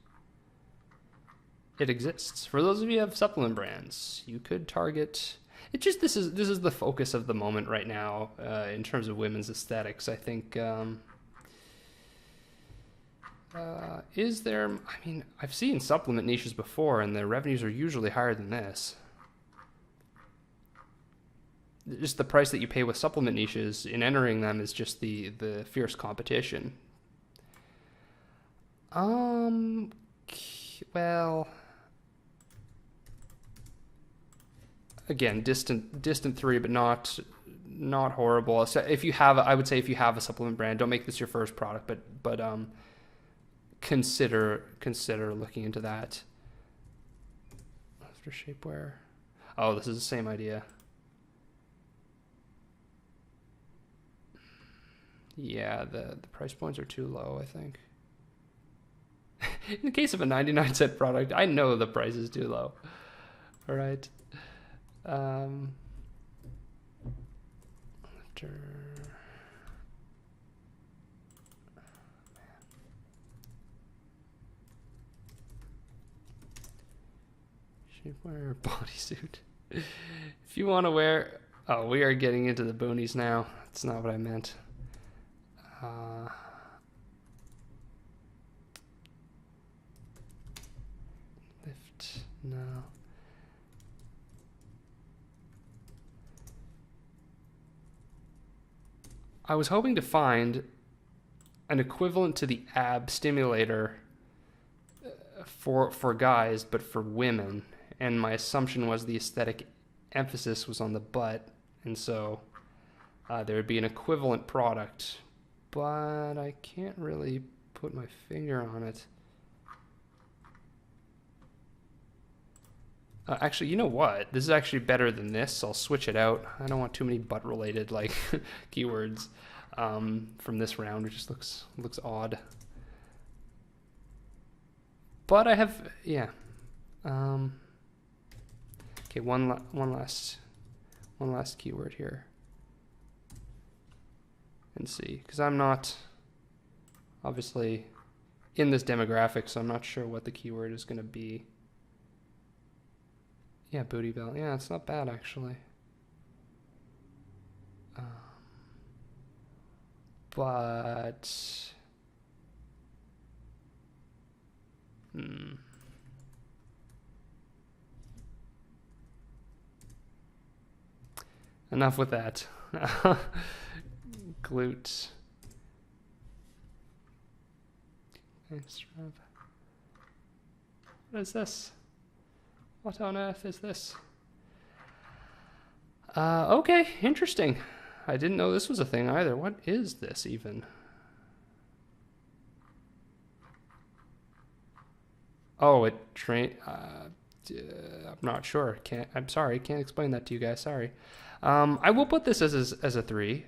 It exists. For those of you who have supplement brands, you could target. It just this is the focus of the moment right now in terms of women's aesthetics. I think. Is there? I mean, I've seen supplement niches before, and the revenues are usually higher than this. just the price that you pay with supplement niches in entering them is just the fierce competition. Well, again, distant three, but not horrible. So if you have, I would say if you have a supplement brand, don't make this your first product, but consider looking into that. After shapewear. Oh, this is the same idea. Yeah, the price points are too low, I think. In the case of a 99-cent product, I know the price is too low. All right. Shapewear bodysuit. If you want to wear... Oh, we are getting into the boonies now. That's not what I meant. Lift. No. I was hoping to find an equivalent to the ab stimulator for guys, but for women. And my assumption was the aesthetic emphasis was on the butt, and so there would be an equivalent product, but I can't really put my finger on it. Actually, you know what? This is actually better than this, so I'll switch it out. I don't want too many butt-related like keywords from this round. It just looks odd. But I have, yeah. Okay, one last keyword here, and see, because I'm not obviously in this demographic, so I'm not sure what the keyword is going to be. Yeah, booty belt. Yeah, it's not bad actually. But enough with that. Glute. What is this? What on earth is this? Okay, interesting. I didn't know this was a thing either. What is this even? Oh, it I'm not sure. I'm sorry. Can't explain that to you guys. Sorry. I will put this as a 3.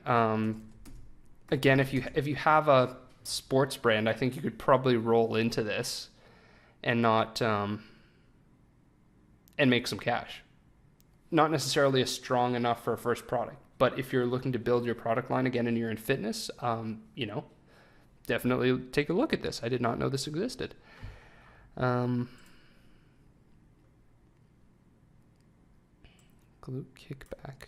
Again, if you have a sports brand, I think you could probably roll into this and not and make some cash. Not necessarily as strong enough for a first product, but if you're looking to build your product line again and you're in fitness, definitely take a look at this. I did not know this existed. Glute kickback.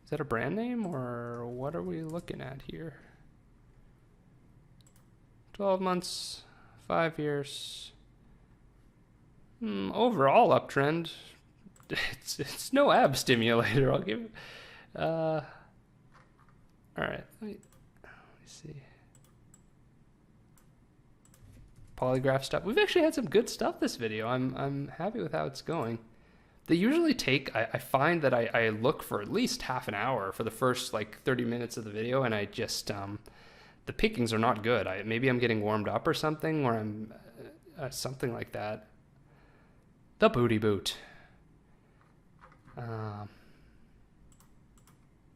Is that a brand name or what are we looking at here? 12 months, 5 years. Overall uptrend. It's no ab stimulator. I'll give it. All right. Let me see. Polygraph stuff. We've actually had some good stuff this video. I'm happy with how it's going. They usually take, I find that I look for at least half an hour for the first like 30 minutes of the video, and I just, the pickings are not good. Maybe I'm getting warmed up or something, or I'm, something like that. The booty boot.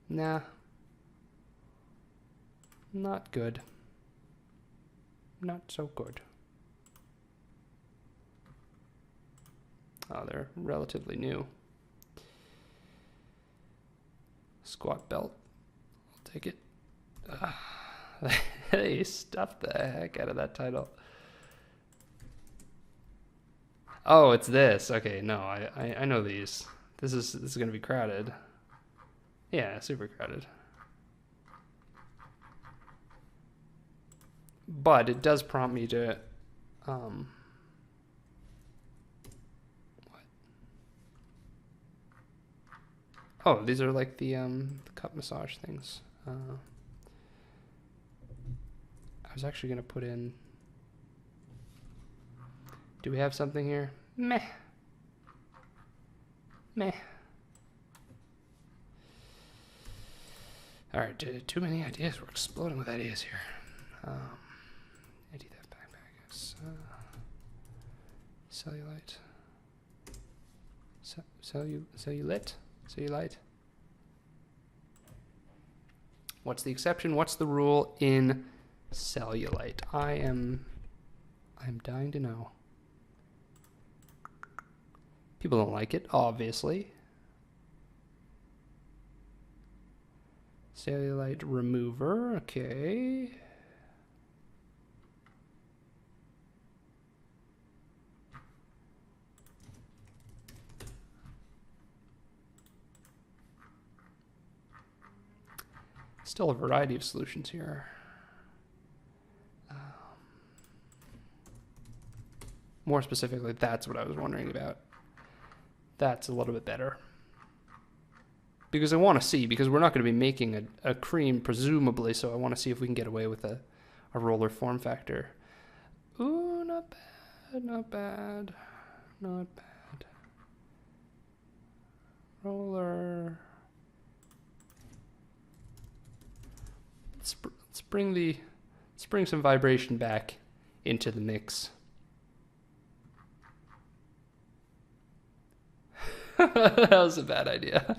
Nah. Not good. Not so good. Oh, they're relatively new. Squat belt. I'll take it. They stuffed the heck out of that title. Oh, it's this. Okay, no, I know these. This is gonna be crowded. Yeah, super crowded. But it does prompt me to what? Oh, these are like the cup massage things. I was actually gonna put in. Do we have something here? Meh. Meh. All right, too many ideas. We're exploding with ideas here. Anti-theft backpack is cellulite. Cellulite. What's the exception? What's the rule in cellulite? I'm dying to know. People don't like it, obviously. Cellulite remover, okay. Still a variety of solutions here. More specifically, that's what I was wondering about. That's a little bit better. Because I want to see, because we're not going to be making a cream, presumably, so I want to see if we can get away with a roller form factor. Ooh, not bad, not bad, not bad. Roller. Let's bring some vibration back into the mix. That was a bad idea.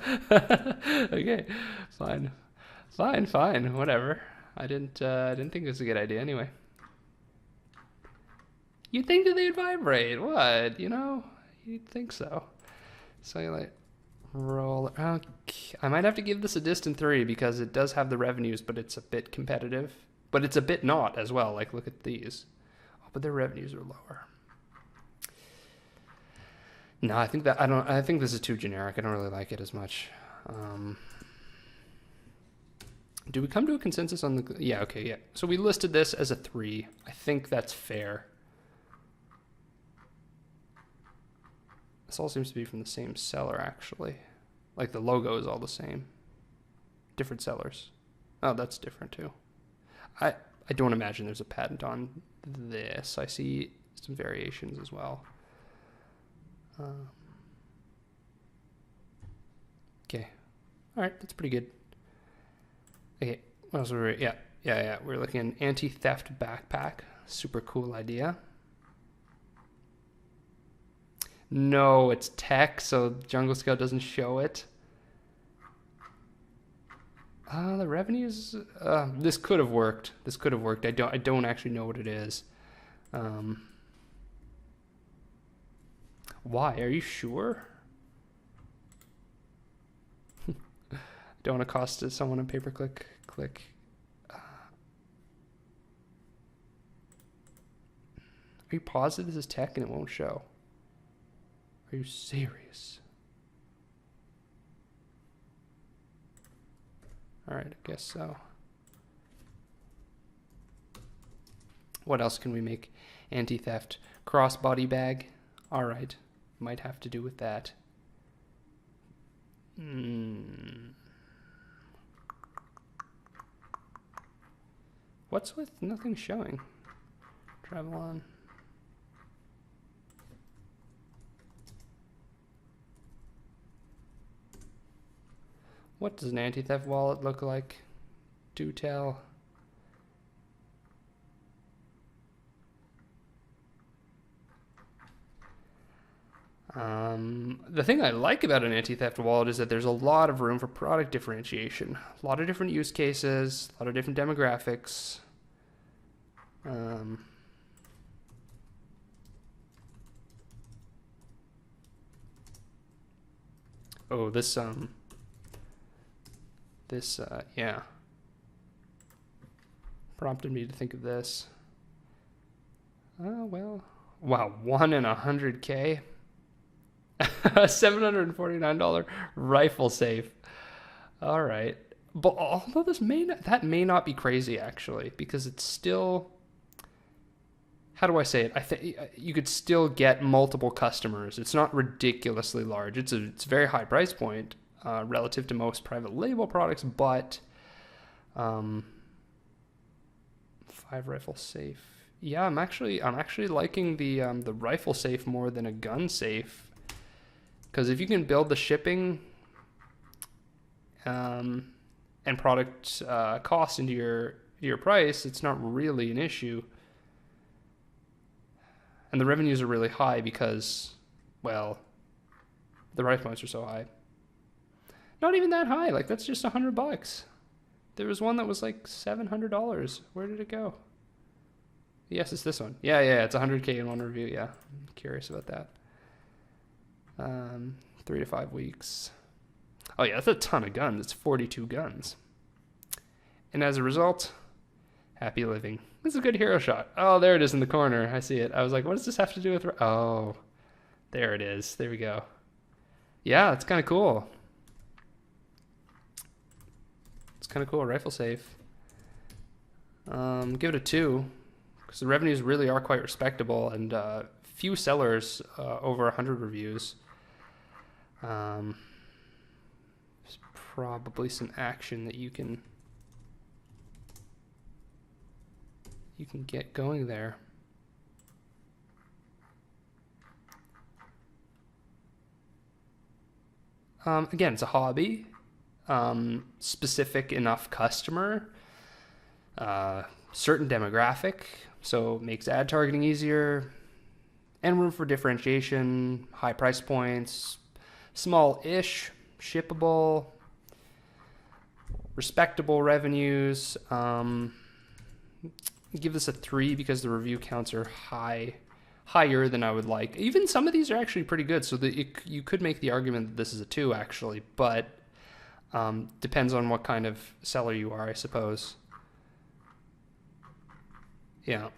Okay, fine, whatever. I didn't think it was a good idea anyway. You'd think that they'd vibrate. What? You know? You'd think so. Cellulite roller. Okay. I might have to give this a distant 3 because it does have the revenues, but it's a bit competitive. But it's a bit not as well. Like, look at these. Oh, but their revenues are lower. No, I think this is too generic. I don't really like it as much. Do we come to a consensus on the... Yeah, okay, yeah. So we listed this as a 3. I think that's fair. This all seems to be from the same seller, actually. Like, the logo is all the same. Different sellers. Oh, that's different, too. I don't imagine there's a patent on this. I see some variations as well. Okay. All right, that's pretty good. Okay, what else were we? Yeah. We're looking at an anti-theft backpack. Super cool idea. No, it's tech, so Jungle Scout doesn't show it. The revenues. This could have worked. I don't actually know what it is. Why? Are you sure? Don't want to cost someone a pay-per-click. Are you positive this is tech and it won't show? Are you serious? All right, I guess so. What else can we make? Anti-theft crossbody bag. All right. Might have to do with that. What's with nothing showing? Travel on. What does an anti-theft wallet look like? Do tell. The thing I like about an anti-theft wallet is that there's a lot of room for product differentiation. A lot of different use cases, a lot of different demographics. Oh, yeah. Prompted me to think of this. Oh, well. Wow, 1 in 100K? $749 rifle safe. All right. But although that may not be crazy, actually, because it's still... How do I say it? I think you could still get multiple customers. It's not ridiculously large. It's a very high price point. relative to most private label products, but 5 rifle safe. Yeah, I'm actually liking the rifle safe more than a gun safe, because if you can build the shipping and product cost into your price, it's not really an issue. And the revenues are really high because, well, the rifle points are so high. Not even that high. Like, that's just $100. There was one that was like $700. Where did it go? Yes, it's this one. Yeah, it's 100K in one review. Yeah, I'm curious about that. 3 to 5 weeks. Oh yeah, that's a ton of guns. It's 42 guns. And as a result, happy living. This is a good hero shot. Oh, there it is in the corner. I see it. I was like, what does this have to do with... Oh, there it is. There we go. Yeah, it's kind of cool. It's kind of cool. Rifle safe. Give it a 2. Because the revenues really are quite respectable, and few sellers, over 100 reviews. There's probably some action that you can get going there. Again, it's a hobby, specific enough customer, certain demographic, so it makes ad targeting easier, and room for differentiation, high price points, small-ish, shippable, respectable revenues. Give this a 3 because the review counts are higher than I would like. Even some of these are actually pretty good, so you could make the argument that this is a 2 actually, but depends on what kind of seller you are, I suppose. Yeah.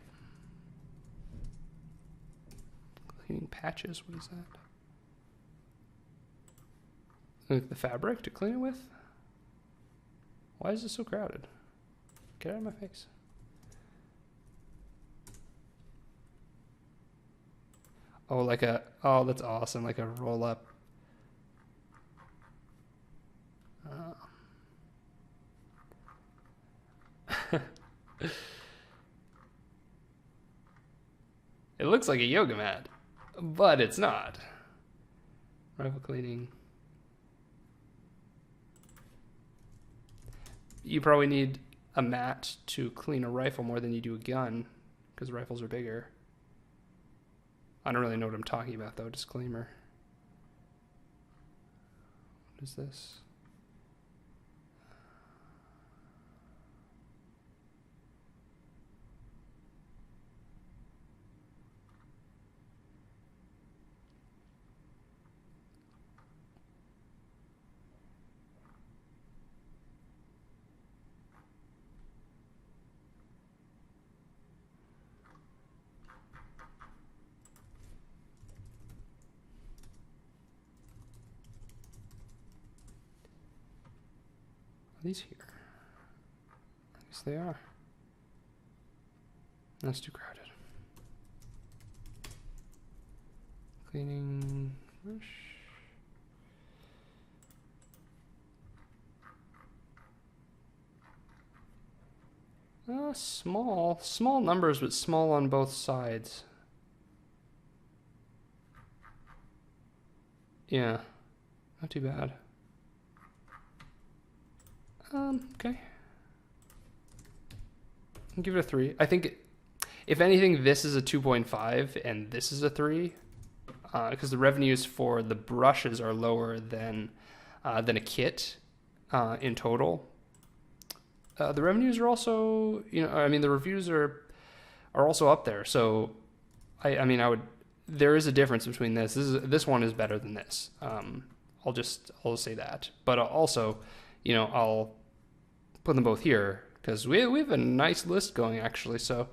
Cleaning patches, what is that? Like the fabric to clean it with? Why is this so crowded? Get out of my face. Oh, oh, that's awesome, like a roll up. It looks like a yoga mat, but it's not. Rifle cleaning. You probably need a mat to clean a rifle more than you do a gun, because rifles are bigger. I don't really know what I'm talking about, though. Disclaimer. What is this? These here? I guess they are. That's too crowded. Cleaning brush. Small numbers, but small on both sides. Yeah, not too bad. Okay. I'll give it a 3. I think, if anything, this is a 2.5 and this is a 3, because the revenues for the brushes are lower than a kit in total. The revenues are also, the reviews are also up there. So, there is a difference between this. This one is better than this. I'll just say that. But also, I'll put them both here because we have a nice list going actually. So,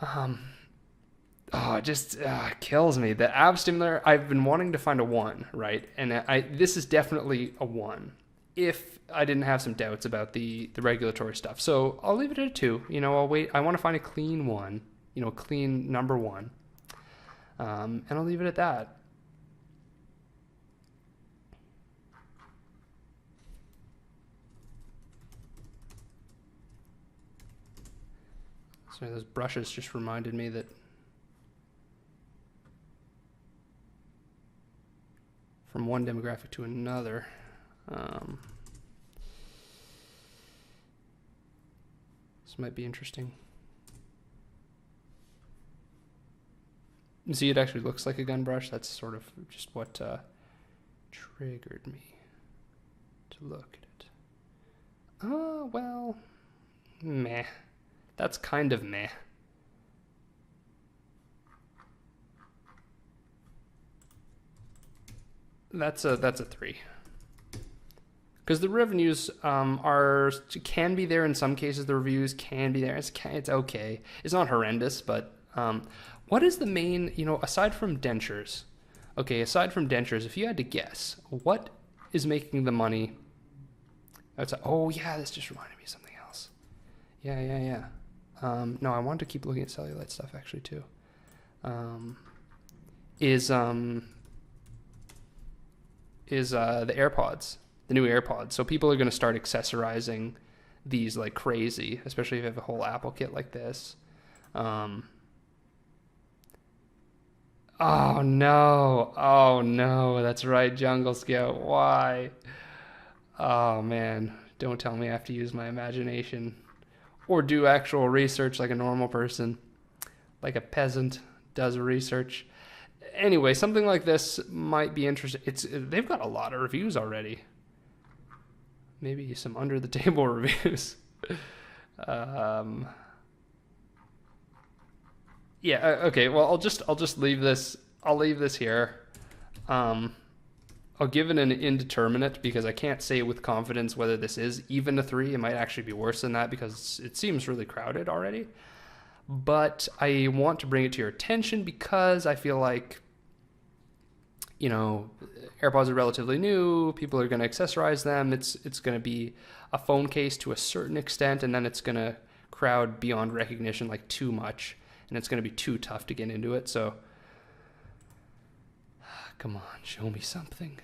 it just kills me. The ab stimulator, I've been wanting to find a 1, right? And this is definitely a 1 if I didn't have some doubts about the regulatory stuff. So I'll leave it at a 2. I'll wait. I want to find a clean one, clean number 1. And I'll leave it at that. So those brushes just reminded me that from one demographic to another. This might be interesting. You see, it actually looks like a gun brush. That's sort of just what triggered me to look at it. Oh, well, meh. That's kind of meh. That's a 3. Because the revenues can be there in some cases. The reviews can be there. It's okay. It's not horrendous, but what is the main, aside from dentures? Okay, aside from dentures, if you had to guess, what is making the money? Oh yeah, this just reminded me of something else. Yeah. No, I wanted to keep looking at cellulite stuff actually too. Is the AirPods, the new AirPods. So people are going to start accessorizing these like crazy, especially if you have a whole Apple kit like this. Oh no, that's right, Jungle Scout. Why? Oh man, don't tell me I have to use my imagination or do actual research like a normal person, like a peasant does research. Anyway, something like this might be interesting. They've got a lot of reviews already. Maybe some under the table reviews. Yeah, okay. Well, I'll just leave this. I'll leave this here. I'll give it an indeterminate because I can't say with confidence whether this is even a 3. It might actually be worse than that because it seems really crowded already. But I want to bring it to your attention because I feel like, AirPods are relatively new. People are going to accessorize them. It's going to be a phone case to a certain extent, and then it's going to crowd beyond recognition like too much, and it's going to be too tough to get into it. So, come on, show me something.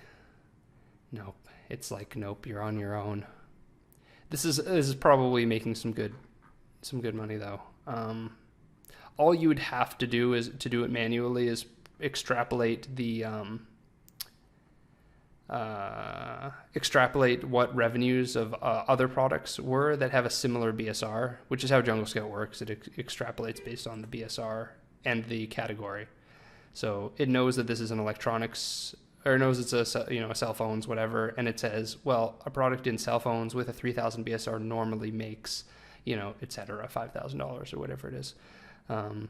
Nope. It's like, nope, you're on your own. This is probably making some good money though. All you would have to do to do it manually is extrapolate what revenues of other products were that have a similar BSR, which is how Jungle Scout works. It extrapolates based on the BSR and the category. So it knows that this is an electronics, or knows it's a cell phones, whatever, and it says, well, a product in cell phones with a 3000 BSR normally makes, etc., $5,000 or whatever it is. My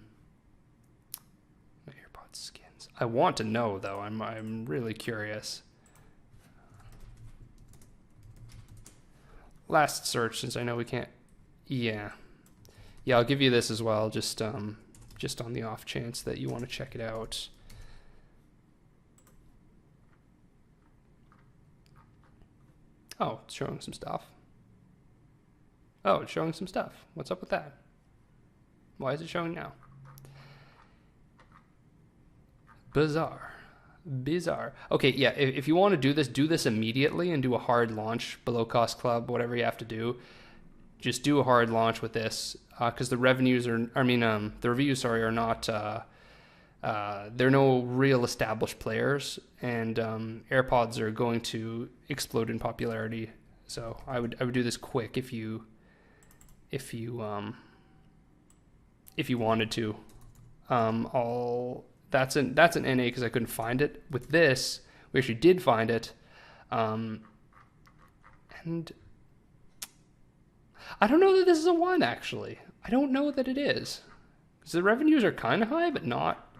AirPod skins. I want to know though. I'm really curious. Last search, since I know we can't. Yeah, I'll give you this as well. Just on the off chance that you want to check it out. Oh, it's showing some stuff. What's up with that? Why is it showing now? Bizarre. Okay, yeah, if you want to do this immediately and do a hard launch, below cost club, whatever you have to do. Just do a hard launch with this, because the reviews are not, they're no real established players, and AirPods are going to explode in popularity. So I would do this quick if you wanted to. That's an NA because I couldn't find it. With this, we actually did find it, and I don't know that this is a 1, actually. I don't know that it is. Because the revenues are kind of high, but not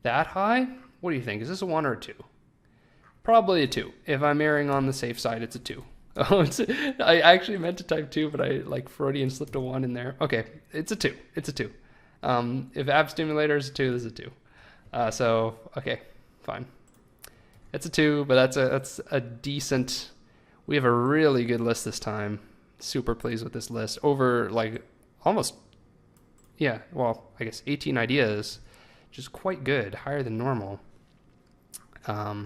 that high. What do you think? Is this a 1 or a 2? Probably a 2. If I'm erring on the safe side, it's a 2. Oh, I actually meant to type 2, but I Freudian slipped a 1 in there. Okay, it's a 2. It's a 2. If ab stimulator is a 2, this is a 2. So, okay, fine. It's a 2, but that's a decent... We have a really good list this time. Super pleased with this list. Over almost, I guess 18 ideas, which is quite good, higher than normal. But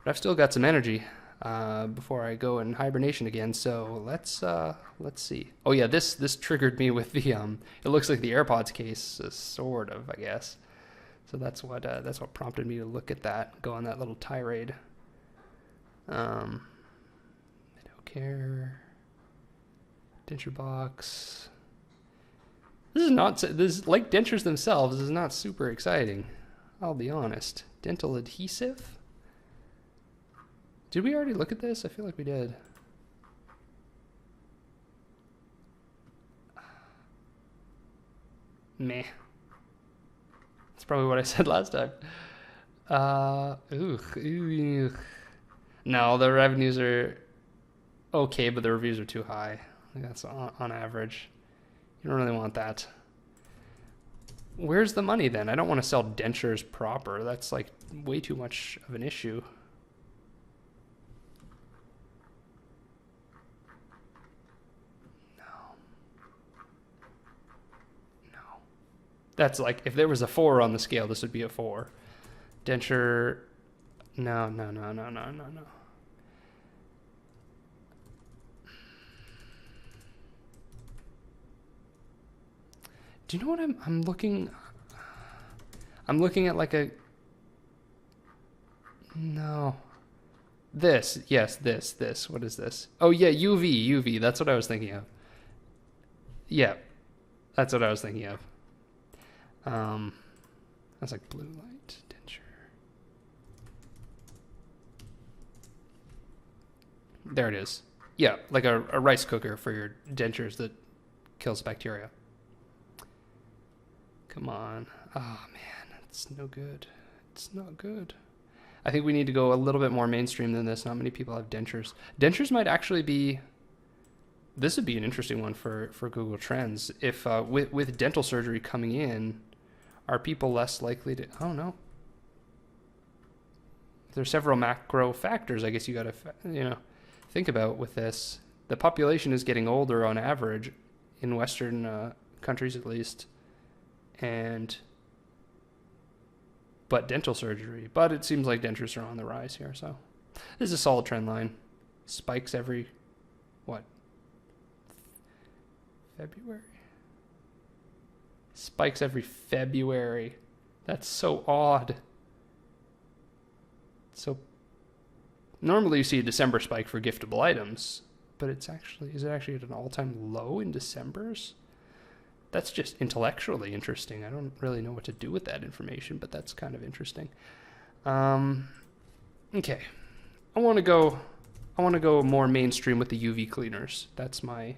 I've still got some energy. before I go in hibernation again. So let's see. Oh yeah, this triggered me with the it looks like the AirPods case, sort of, I guess. So that's what prompted me to look at that, go on that little tirade. I don't care. Denture box. This, like dentures themselves, is not super exciting. I'll be honest. Dental adhesive? Did we already look at this? I feel like we did. Meh. That's probably what I said last time. Ugh. No, the revenues are okay, but the reviews are too high. That's on average. You don't really want that. Where's the money then? I don't want to sell dentures proper. That's like way too much of an issue. That's like, if there was a 4 on the scale, this would be a 4. Denture, no. Do you know what I'm looking? I'm looking at like a, no. This, yes, this. What is this? Oh yeah, UV. That's what I was thinking of. Yeah, that's what I was thinking of. That's like blue light denture. There it is. Yeah, like a rice cooker for your dentures that kills bacteria. Come on. Oh man, it's no good. It's not good. I think we need to go a little bit more mainstream than this. Not many people have dentures. Dentures might actually be, this would be an interesting one for Google Trends. If with dental surgery coming in, are people less likely to, I don't know. There's several macro factors I guess you got to, think about with this. The population is getting older on average in Western countries at least, but dental surgery. But it seems like dentures are on the rise here, so this is a solid trend line. Spikes every, what? February? Spikes every February. That's so odd. So normally you see a December spike for giftable items, but is it actually at an all-time low in December's? That's just intellectually interesting. I don't really know what to do with that information, but that's kind of interesting. Okay. I want to go more mainstream with the UV cleaners. That's my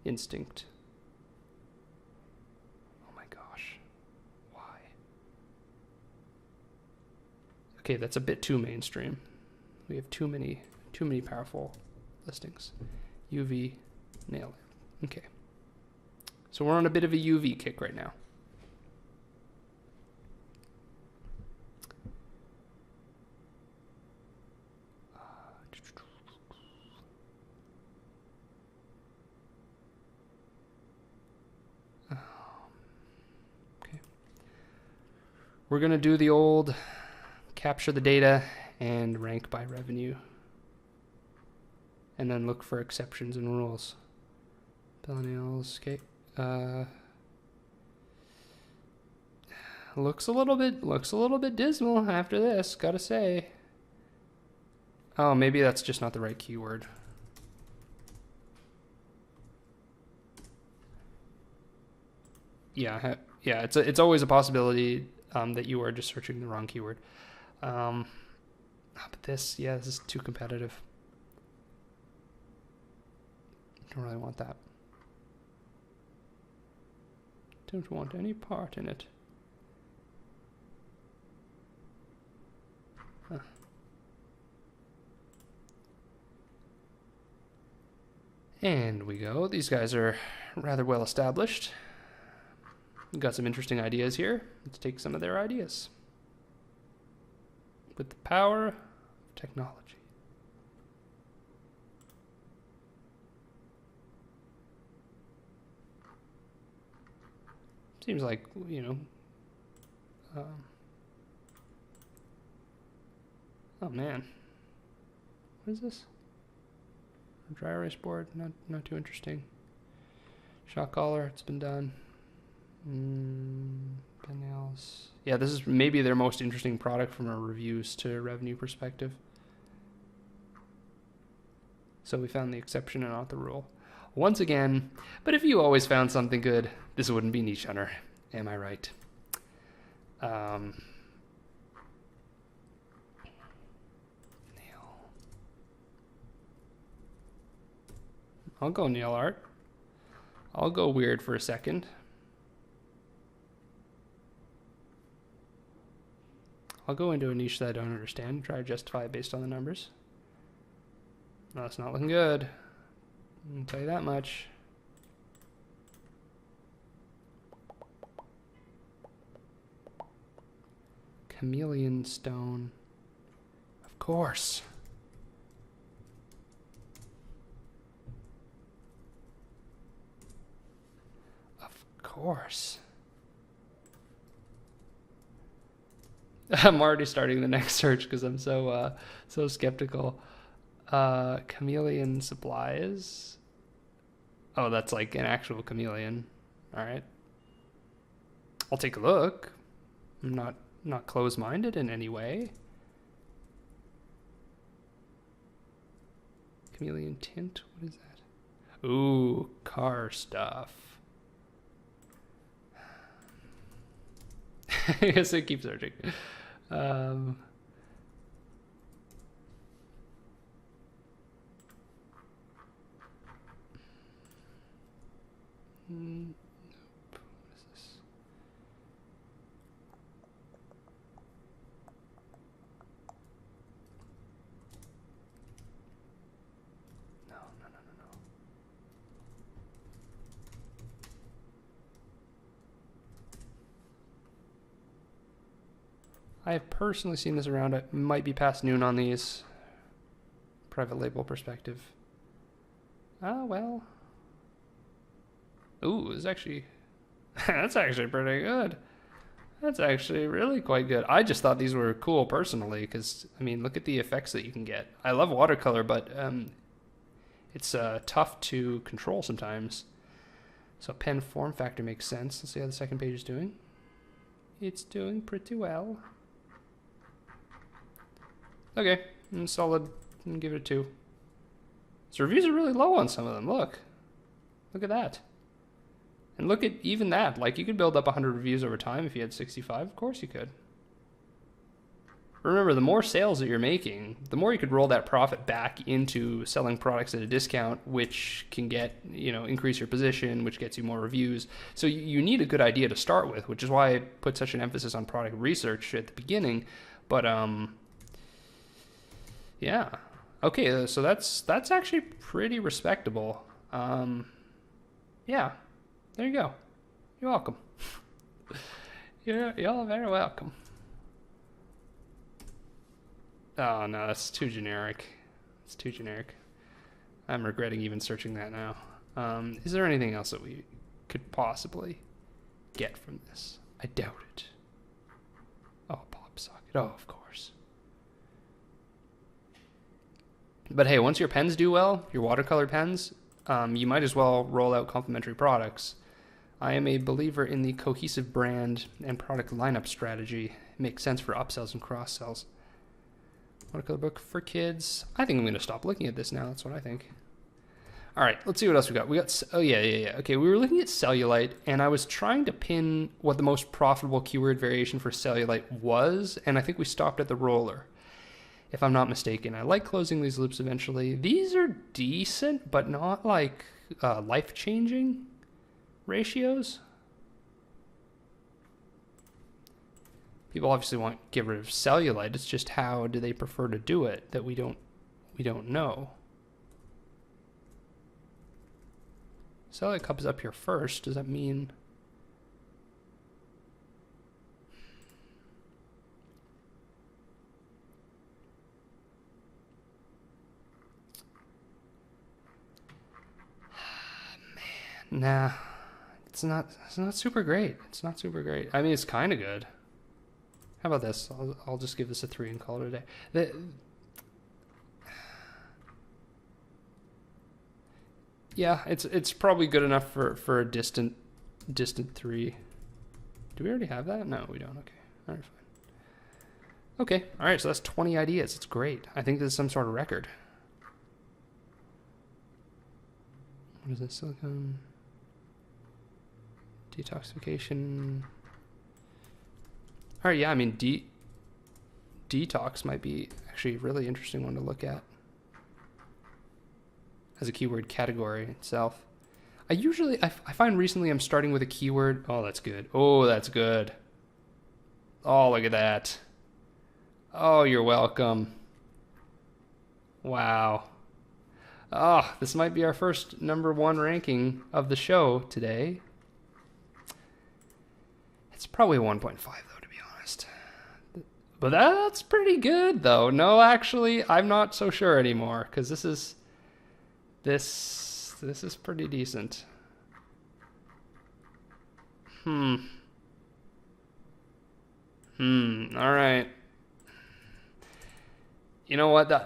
instinct. Oh my gosh. Why? Okay, that's a bit too mainstream. We have too many powerful listings. UV, nail it. Okay. So we're on a bit of a UV kick right now. Okay. We're going to do the old capture the data and rank by revenue, and then look for exceptions and rules. Nails, okay. Looks a little bit dismal after this, gotta say. Oh, maybe that's just not the right keyword. Yeah, it's always a possibility that you are just searching the wrong keyword. But this is too competitive. Don't really want that. Don't want any part in it. Huh. And we go. These guys are rather well established. We've got some interesting ideas here. Let's take some of their ideas. With the power of technology. Seems like, Oh man, what is this? A dry erase board, not too interesting. Shock collar, it's been done. Pen nails. Yeah, this is maybe their most interesting product from a reviews to revenue perspective. So we found the exception and not the rule. Once again, but if you always found something good, this wouldn't be Niche Hunter. Am I right? Nail. I'll go nail art. I'll go weird for a second. I'll go into a niche that I don't understand, try to justify it based on the numbers. No, it's not looking good. I can tell you that much. Chameleon stone. Of course. Of course. I'm already starting the next search because I'm so skeptical. Chameleon supplies. Oh, that's like an actual chameleon. All right. I'll take a look. I'm not closed-minded in any way. Chameleon tint. What is that? Ooh, car stuff. I guess I keep searching. Nope. What is this? No. I have personally seen this around. It might be past noon on these. Private label perspective. Ah, well. Ooh, it's actually... that's actually pretty good. That's actually really quite good. I just thought these were cool personally because, I mean, look at the effects that you can get. I love watercolor, but it's tough to control sometimes. So pen form factor makes sense. Let's see how the second page is doing. It's doing pretty well. Okay, solid. I'm gonna give it a 2. So reviews are really low on some of them. Look at that. And look at even that. Like, you could build up 100 reviews over time if you had 65. Of course you could. Remember, the more sales that you're making, the more you could roll that profit back into selling products at a discount, which can get, increase your position, which gets you more reviews. So you need a good idea to start with, which is why I put such an emphasis on product research at the beginning. But, yeah. Okay, so that's actually pretty respectable. Yeah. There you go. You're welcome. You're very welcome. Oh, no, that's too generic. It's too generic. I'm regretting even searching that now. Is there anything else that we could possibly get from this? I doubt it. Oh, pop socket. Oh, of course. But hey, once your pens do well, your watercolor pens, you might as well roll out complementary products. I am a believer in the cohesive brand and product lineup strategy. It makes sense for upsells and cross-sells. Watercolor book for kids. I think I'm going to stop looking at this now. That's what I think. All right, let's see what else we got. Oh, yeah. Okay, we were looking at cellulite, and I was trying to pin what the most profitable keyword variation for cellulite was, and I think we stopped at the roller, if I'm not mistaken. I like closing these loops eventually. These are decent, but not like life-changing ratios. People obviously want to get rid of cellulite. It's just how do they prefer to do it that we don't know. Cellulite cup is up here first. Does that mean... Nah, it's not super great. It's not super great. I mean, it's kind of good. How about this? I'll just give this a 3 and call it a day. Yeah, it's probably good enough for a distant 3. Do we already have that? No, we don't. Okay. All right, fine. Okay. All right, so that's 20 ideas. It's great. I think this is some sort of record. What is this? Silicone detoxification. All right, yeah, I mean, detox might be actually a really interesting one to look at as a keyword category itself. I find recently I'm starting with a keyword. Oh, that's good. Oh, that's good. Oh, look at that. Oh, you're welcome. Wow. Oh, this might be our first #1 ranking of the show today. It's probably 1.5 though, to be honest. But that's pretty good though. No, actually, I'm not so sure anymore because this is pretty decent. All right. You know what? Wow,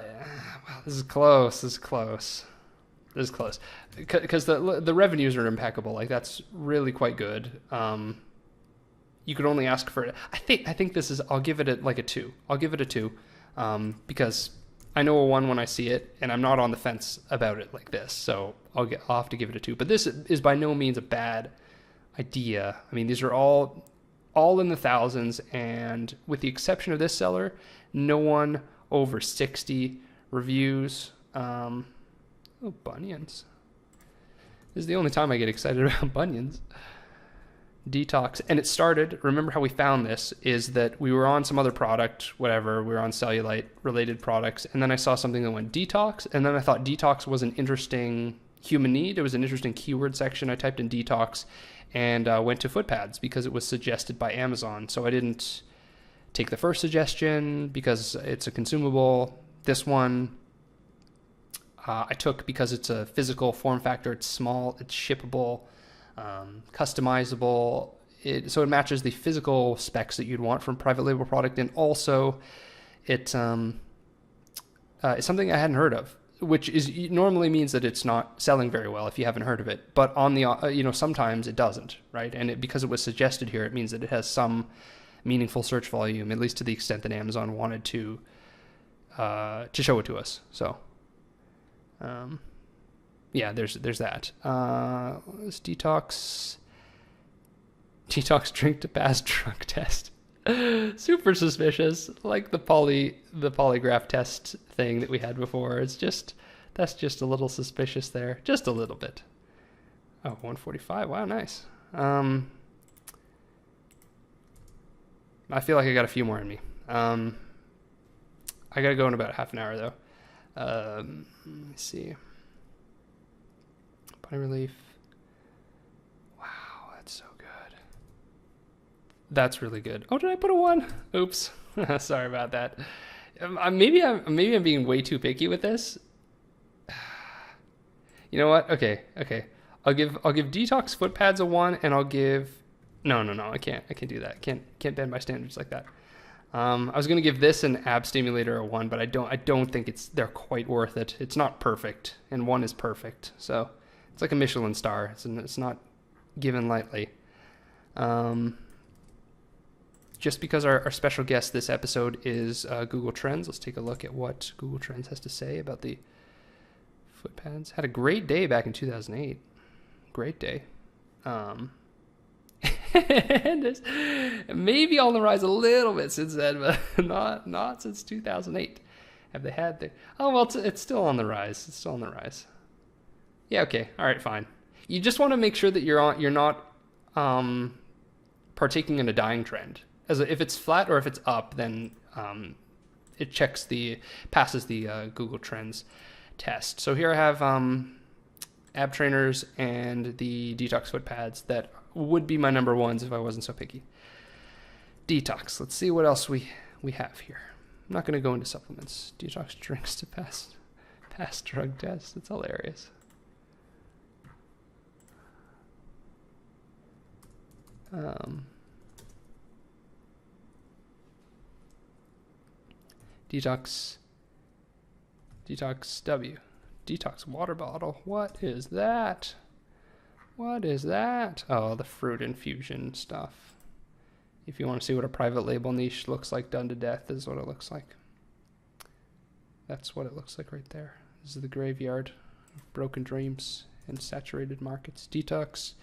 this is close. This is close. Because the revenues are impeccable. Like, that's really quite good. You could only ask for it. I think this is. I'll give it a 2. I'll give it a 2, because I know a 1 when I see it, and I'm not on the fence about it like this. So I'll have to give it a 2. But this is by no means a bad idea. I mean, these are all in the thousands, and with the exception of this seller, no one over 60 reviews. Oh, bunions. This is the only time I get excited about bunions. Detox. And it started, remember how we found this, is that we were on some other product, whatever, we were on cellulite related products, and then I saw something that went detox, and then I thought detox was an interesting human need. It was an interesting keyword section. I typed in detox and went to foot pads because it was suggested by Amazon. So I didn't take the first suggestion because it's a consumable. This one I took because it's a physical form factor. It's small, it's shippable, customizable. So it matches the physical specs that you'd want from private label product, and also it's something I hadn't heard of, which normally means that it's not selling very well if you haven't heard of it. But on the sometimes it doesn't, right? And because it was suggested here, it means that it has some meaningful search volume, at least to the extent that Amazon wanted to show it to us. So. Yeah, there's that. Let's detox drink to pass drug test. Super suspicious, like the polygraph test thing that we had before. That's just a little suspicious there, just a little bit. Oh, 145. Wow, nice. I feel like I got a few more in me. I gotta go in about half an hour though. Let me see. Body relief. Wow, that's so good. That's really good. Oh, did I put a 1? Oops. Sorry about that. Maybe I'm being way too picky with this. You know what? Okay. I'll give detox foot pads a 1, and I'll give. No. I can't do that. Can't bend my standards like that. I was gonna give this an ab stimulator a 1, but I don't think they're quite worth it. It's not perfect, and 1 is perfect. So it's like a Michelin star. It's not given lightly. Just because our special guest this episode is Google Trends, let's take a look at what Google Trends has to say about the foot pads. Had a great day back in 2008. Great day. And it's maybe on the rise a little bit since then, but not since 2008. Have they had the? Oh well, it's still on the rise. It's still on the rise. Yeah. Okay. All right. Fine. You just want to make sure that you're not partaking in a dying trend. If it's flat or if it's up, then it passes the Google Trends test. So here I have ab trainers and the detox foot pads that would be my number 1s if I wasn't so picky. Detox. Let's see what else we have here. I'm not going to go into supplements. Detox drinks to pass drug tests. It's hilarious. Detox. Detox W. Detox water bottle. What is that? What is that? Oh, the fruit infusion stuff. If you want to see what a private label niche looks like done to death, this is what it looks like. That's what it looks like right there. This is the graveyard of broken dreams and saturated markets. Detox.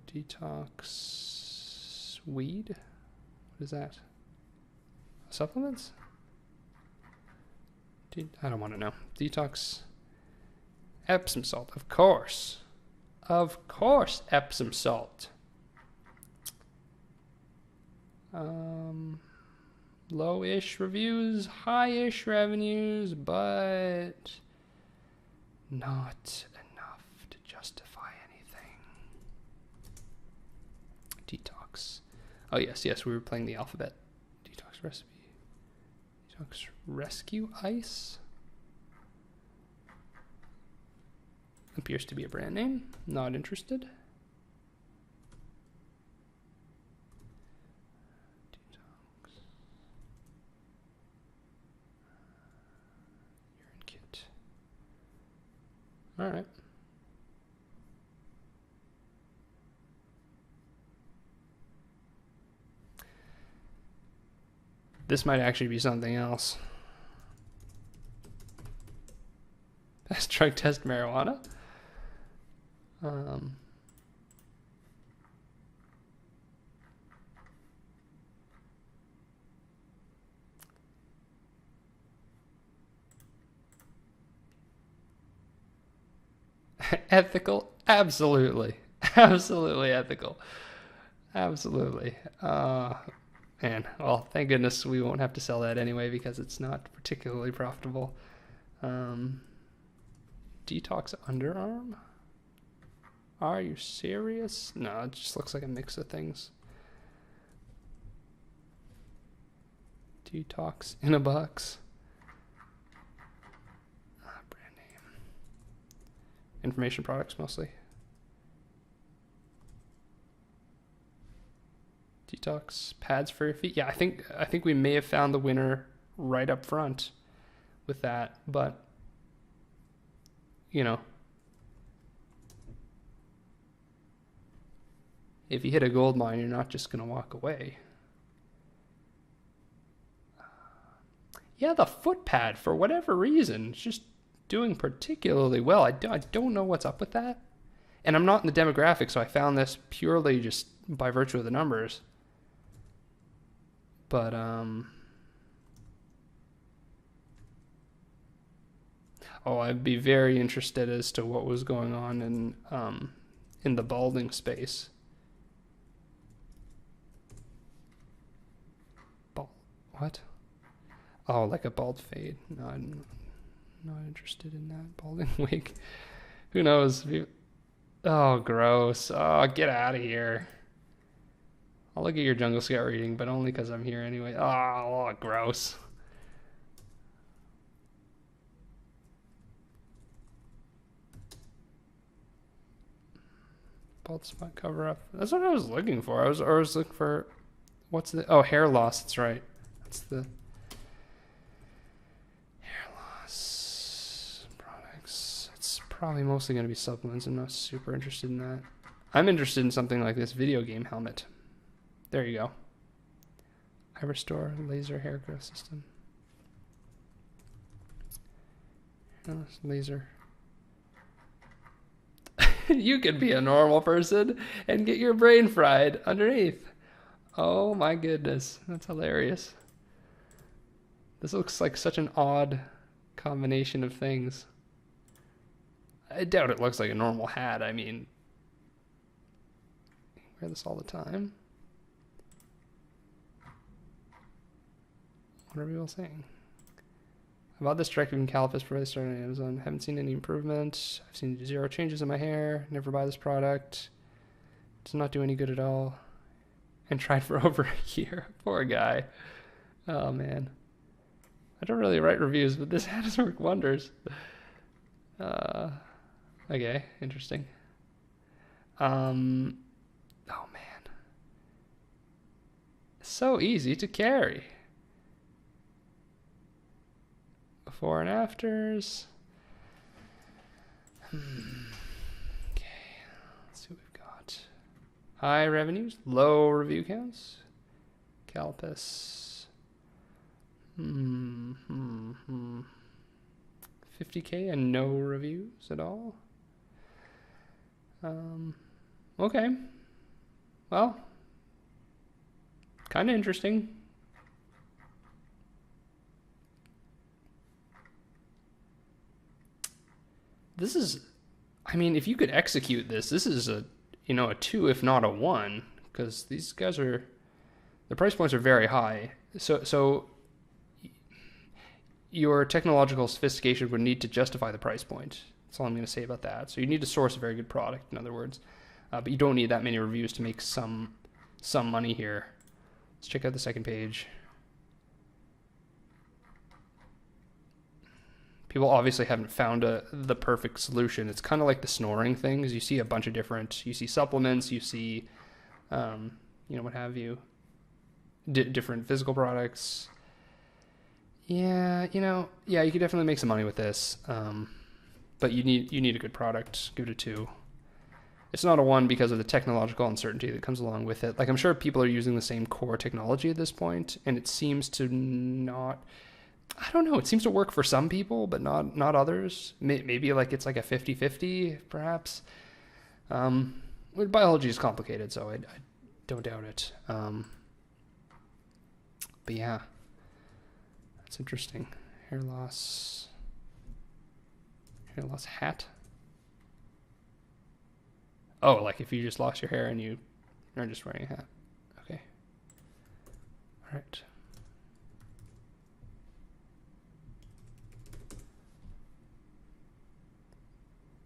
Detox weed? What is that? Supplements? I don't want to know. Detox Epsom salt, of course. Of course, Epsom salt. Low-ish reviews, high-ish revenues, but not enough to justify anything. Detox. Oh, yes, we were playing the alphabet. Detox recipe. Detox rescue ice. Appears to be a brand name. Not interested. Detox. Urine kit. All right. This might actually be something else. Best drug test marijuana? Ethical? Absolutely. Absolutely ethical. Absolutely. Man, well, thank goodness we won't have to sell that anyway because it's not particularly profitable. Detox underarm? Are you serious? No, it just looks like a mix of things. Detox in a box. Brand name. Information products mostly. Detox pads for your feet. Yeah, I think we may have found the winner right up front with that, but you know, if you hit a gold mine, you're not just going to walk away. Yeah, the foot pad, for whatever reason, is just doing particularly well. I don't know what's up with that. And I'm not in the demographic, so I found this purely just by virtue of the numbers. But, I'd be very interested as to what was going on in the balding space. What? Oh, like a bald fade. No, I'm not interested in that. Balding wig. Who knows? Oh, gross. Oh, get out of here. I'll look at your Jungle Scout reading, but only because I'm here anyway. Oh, gross. Bald spot cover up. That's what I was looking for. I was looking for... What's the... Oh, hair loss. That's right. That's the... Hair loss products. It's probably mostly going to be supplements. I'm not super interested in that. I'm interested in something like this video game helmet. There you go. I restore laser hair growth system. Laser. You could be a normal person and get your brain fried underneath. Oh my goodness. That's hilarious. This looks like such an odd combination of things. I doubt it looks like a normal hat. I mean, I wear this all the time. What are people saying? I bought this directly from Calipus before they started on Amazon. Haven't seen any improvement. I've seen 0 changes in my hair. Never buy this product. Does not do any good at all. And tried for over a year. Poor guy. Oh man. I don't really write reviews, but this hat has worked wonders. Okay, interesting. Oh man. So easy to carry. Before and afters. Okay, let's see what we've got. High revenues, low review counts. Calpus. 50K and no reviews at all. Okay. Well, kind of interesting. This is, I mean, if you could execute this, this is a 2, if not a 1, because these guys are, the price points are very high. So your technological sophistication would need to justify the price point. That's all I'm going to say about that. So you need to source a very good product, in other words. But you don't need that many reviews to make some money here. Let's check out the second page. People obviously haven't found the perfect solution. It's kind of like the snoring things. You see a bunch of different, you see supplements, you see, what have you, different physical products. Yeah, you could definitely make some money with this. But you need a good product. Give it a 2. It's not a 1 because of the technological uncertainty that comes along with it. Like, I'm sure people are using the same core technology at this point, and it seems to not, I don't know, it seems to work for some people, but not others. Maybe like it's like a 50-50, perhaps. Biology is complicated, so I don't doubt it. But yeah, that's interesting. Hair loss hat. Oh, like if you just lost your hair and you are just wearing a hat. Okay. All right.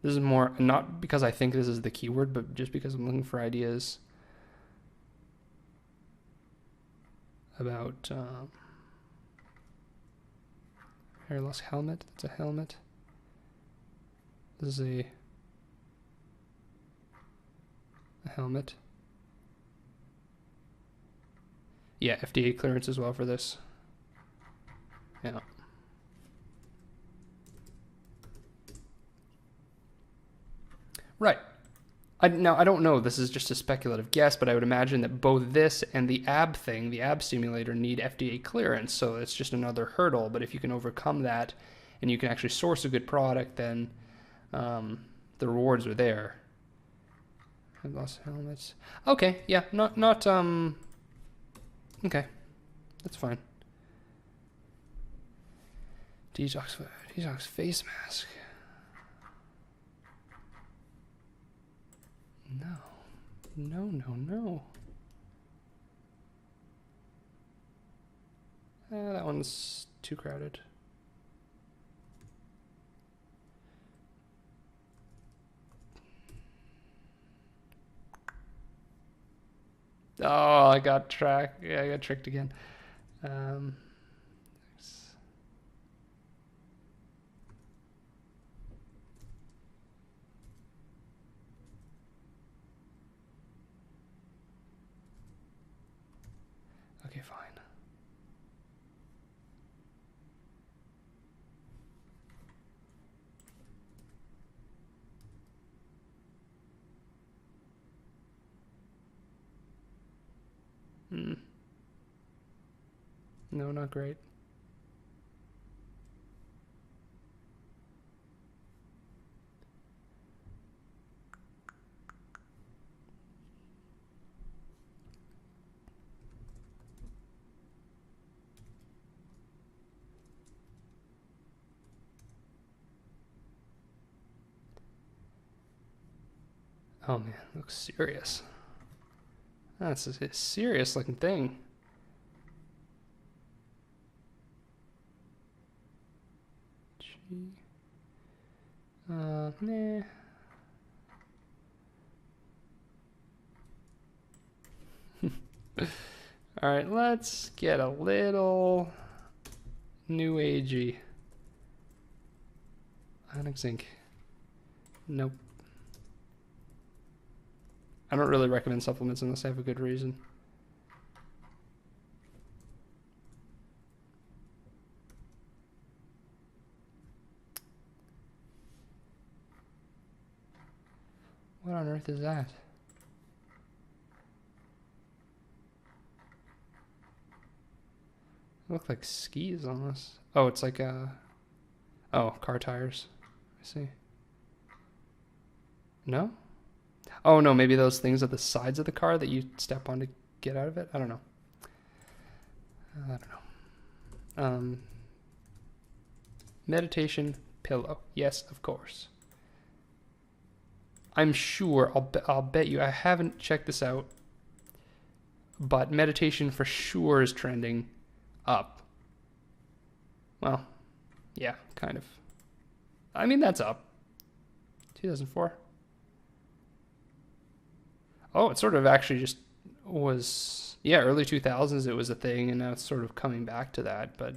This is more, not because I think this is the keyword, but just because I'm looking for ideas about hair loss helmet. That's a helmet. This is a helmet. Yeah, FDA clearance as well for this. Yeah. Right. Now, I don't know. This is just a speculative guess, but I would imagine that both this and the ab thing, the ab stimulator, need FDA clearance. So it's just another hurdle. But if you can overcome that and you can actually source a good product, then the rewards are there. I've lost helmets. Okay, yeah, not okay, that's fine. Detox face mask. No. That one's too crowded. Oh, I got tracked. Yeah, I got tricked again. Okay, fine. No, not great. Oh man, looks serious. That's a serious looking thing. Nah. All right, let's get a little new agey. Ionic zinc. Nope. I don't really recommend supplements unless I have a good reason. on earth is that? They look like skis almost. Oh, it's like oh, car tires. I see. No? Oh no, maybe those things at the sides of the car that you step on to get out of it? I don't know. I don't know. Meditation pillow. Yes, of course. I'm sure, I'll bet you, I haven't checked this out, but meditation for sure is trending up. Well, yeah, kind of. I mean, that's up. 2004. Oh, it sort of actually just was, yeah, early 2000s it was a thing, and now it's sort of coming back to that, but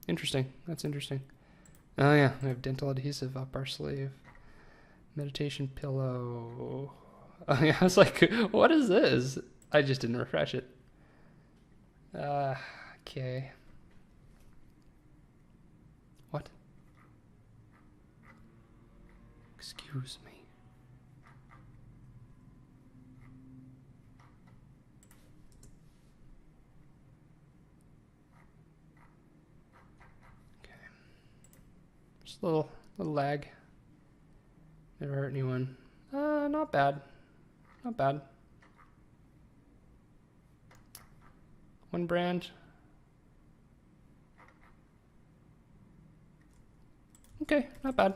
interesting. That's interesting. Oh yeah, we have dental adhesive up our sleeve. Meditation pillow. Oh yeah, I was like, what is this? I just didn't refresh it. Okay. What? Excuse me. Okay. Just a little lag. Never hurt anyone. Not bad. Not bad. One brand. Okay, not bad.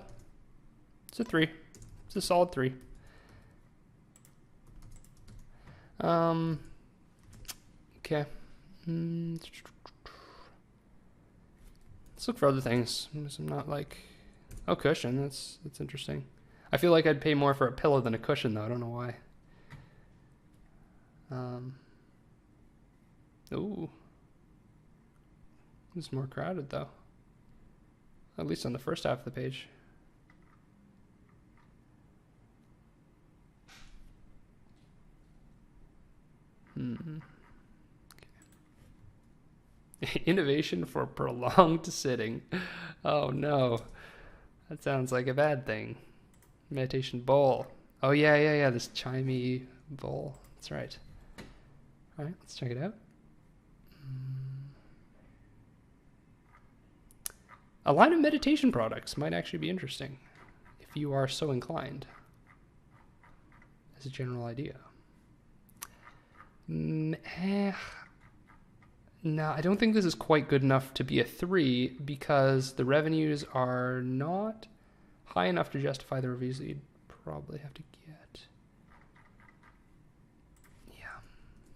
It's a 3. It's a solid 3. Okay. Let's look for other things. I'm not like, oh, cushion. That's interesting. I feel like I'd pay more for a pillow than a cushion, though. I don't know why. Ooh. It's more crowded, though. At least on the first half of the page. Okay. Innovation for prolonged sitting. Oh, no. That sounds like a bad thing. Meditation bowl. Oh, yeah. This chimey bowl. That's right. All right, let's check it out. A line of meditation products might actually be interesting if you are so inclined, as a general idea. No, I don't think this is quite good enough to be a 3 because the revenues are not high enough to justify the reviews that you'd probably have to get. Yeah,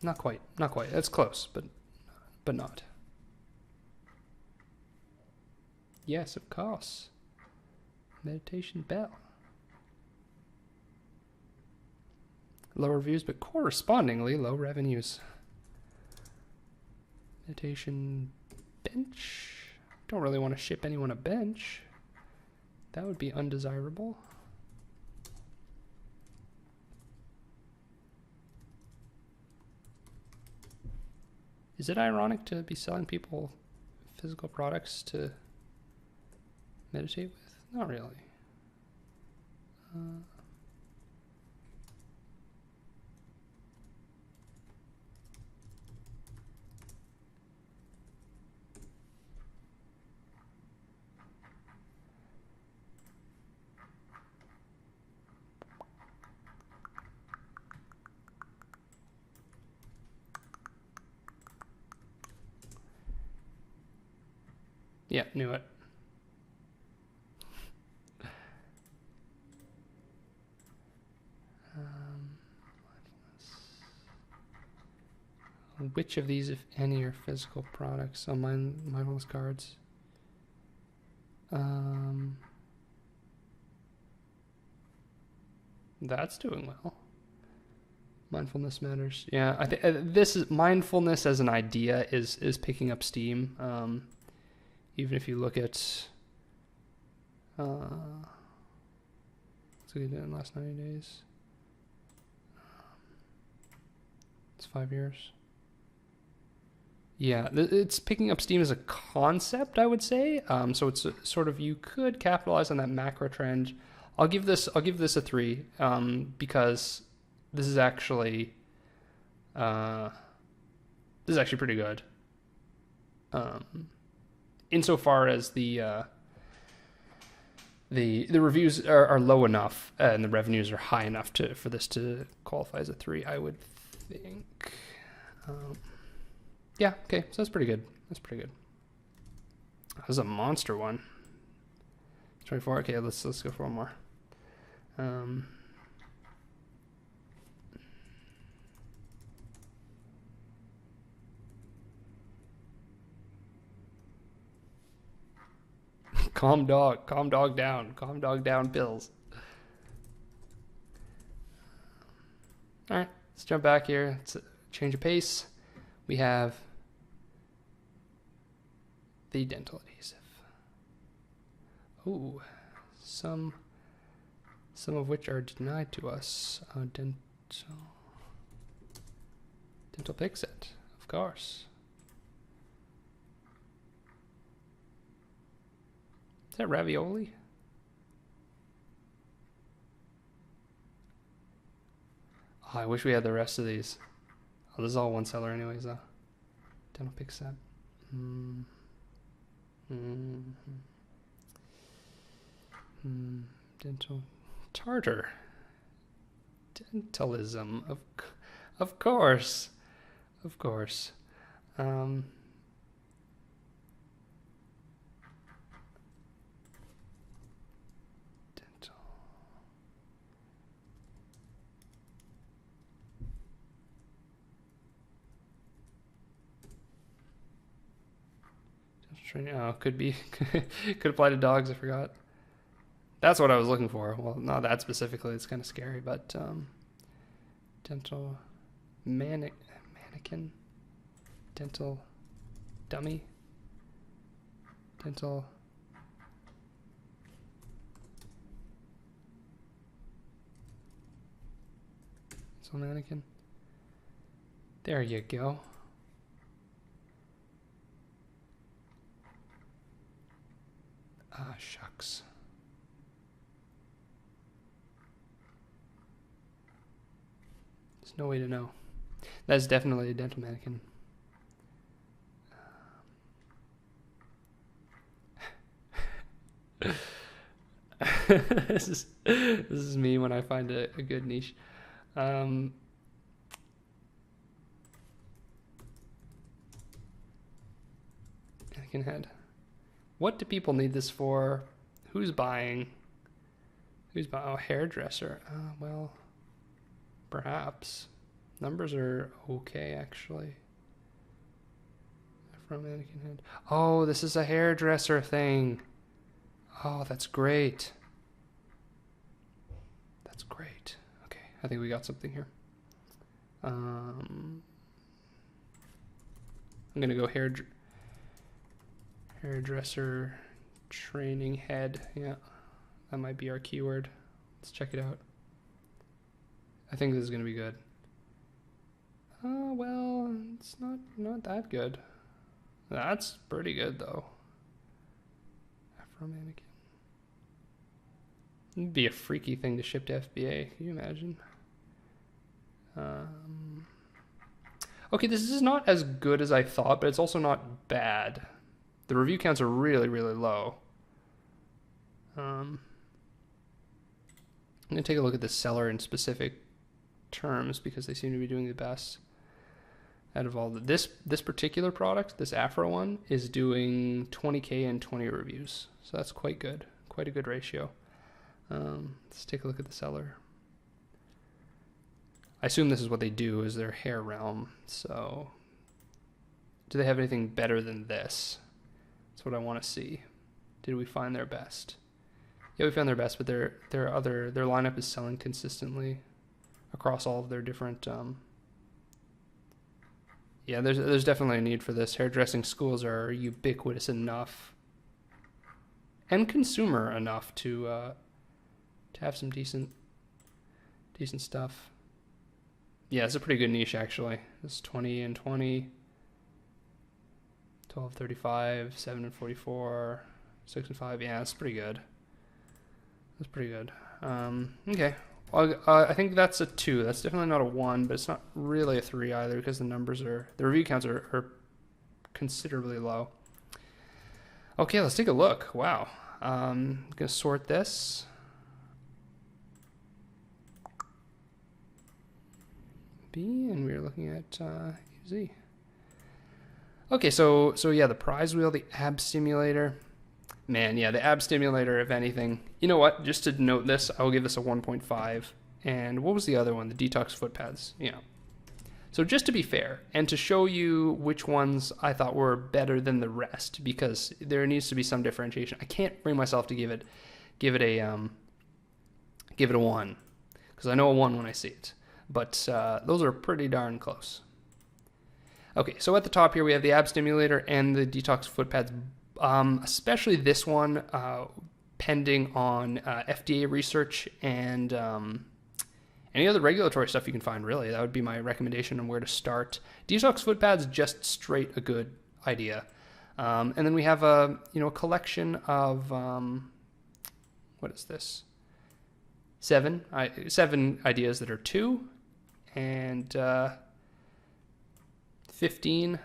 not quite. That's close, but not. Yes, of course. Meditation bell. Low reviews, but correspondingly low revenues. Meditation bench. Don't really want to ship anyone a bench. That would be undesirable. Is it ironic to be selling people physical products to meditate with? Not really. Yeah, knew it. Which of these, if any, are physical products? Oh, mindfulness cards. That's doing well. Mindfulness matters. Yeah, I think this is mindfulness as an idea is picking up steam. Even if you look at what's it done in the last 90 days? It's 5 years. Yeah, it's picking up steam as a concept, I would say. So it's sort of, you could capitalize on that macro trend I'll give this a 3 because this is actually pretty good. Insofar as the reviews are low enough and the revenues are high enough for this to qualify as a 3, I would think. Yeah, okay, so that's pretty good. That's pretty good. That was a monster one. 24. Okay, let's go for one more. Calm dog down, Bills. All right, let's jump back here. Let's change of pace. We have the dental adhesive. Ooh, some of which are denied to us. Dental pick set, of course. Is that ravioli? Oh, I wish we had the rest of these. Oh, this is all one seller anyways, though. Dental pick set. Dental tartar. Dentalism. Of course. Of course. Dental. Oh, could be. Could apply to dogs, I forgot. That's what I was looking for. Well, not that specifically. It's kind of scary, but dental mannequin, dental dummy, dental mannequin. There you go. Ah, shucks. There's no way to know. That's definitely a dental mannequin. This is me when I find a good niche. Mannequin head. What do people need this for? Who's buying? Oh, hairdresser. Well, perhaps. Numbers are okay, actually. From mannequin head. Oh, this is a hairdresser thing. Oh, that's great. That's great. Okay, I think we got something here. I'm gonna go hairdresser training head. Yeah, that might be our keyword. Let's check it out. I think this is gonna be good. Well, it's not that good. That's pretty good though. Afro mannequin. It'd be a freaky thing to ship to FBA. Can you imagine? Okay, this is not as good as I thought, but it's also not bad. The review counts are really, really low. I'm going to take a look at the seller in specific terms because they seem to be doing the best out of all. This particular product, this Afro one, is doing 20K and 20 reviews. So that's quite good. Quite a good ratio. Let's take a look at the seller. I assume this is what they do, is their hair realm. So do they have anything better than this? That's what I want to see. Did we find their best? Yeah, we found their best, but their lineup is selling consistently across all of their different. Yeah, there's definitely a need for this. Hairdressing schools are ubiquitous enough and consumer enough to have some decent stuff. Yeah, it's a pretty good niche actually. It's 20 and 20. 12.35, 7 and 44, 6 and 5. Yeah, that's pretty good. That's pretty good. Okay. Well, I think that's a 2. That's definitely not a 1, but it's not really a 3 either because the review counts are considerably low. Okay, let's take a look. Wow. I'm going to sort this. B, and we're looking at Z. Okay, so yeah, the prize wheel, the ab stimulator. Man, yeah, the ab stimulator, if anything. You know what? Just to note this, I will give this a 1.5. And what was the other one? The Detox foot pads. Yeah. So just to be fair, and to show you which ones I thought were better than the rest, because there needs to be some differentiation. I can't bring myself to give it a 1, because I know a 1 when I see it. But those are pretty darn close. Okay, so at the top here we have the ab stimulator and the Detox foot pads, especially this one, pending on FDA research and any other regulatory stuff you can find, really. That would be my recommendation on where to start. Detox foot pads, just straight a good idea. And then we have a collection of, what is this? 7 ideas that are 2, and 15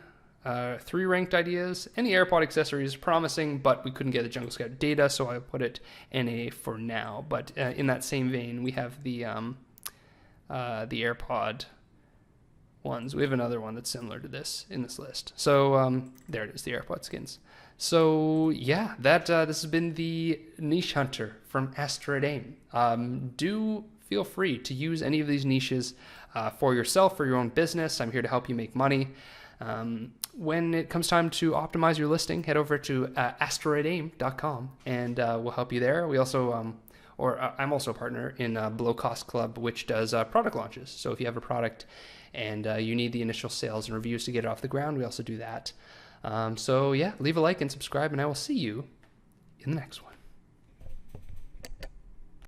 3 ranked ideas, and the AirPod accessory is promising, but we couldn't get the Jungle Scout data, so I put it NA for now. But in that same vein, we have the AirPod ones. We have another one that's similar to this in this list. So there it is, the AirPod skins. So yeah, this has been the Niche Hunter from Asteroid Aim. Do feel free to use any of these niches for yourself, for your own business. I'm here to help you make money. When it comes time to optimize your listing, head over to asteroidaim.com and we'll help you there. We also, I'm also a partner in Below Cost Club, which does product launches. So if you have a product and you need the initial sales and reviews to get it off the ground, we also do that. So yeah, leave a like and subscribe, and I will see you in the next one.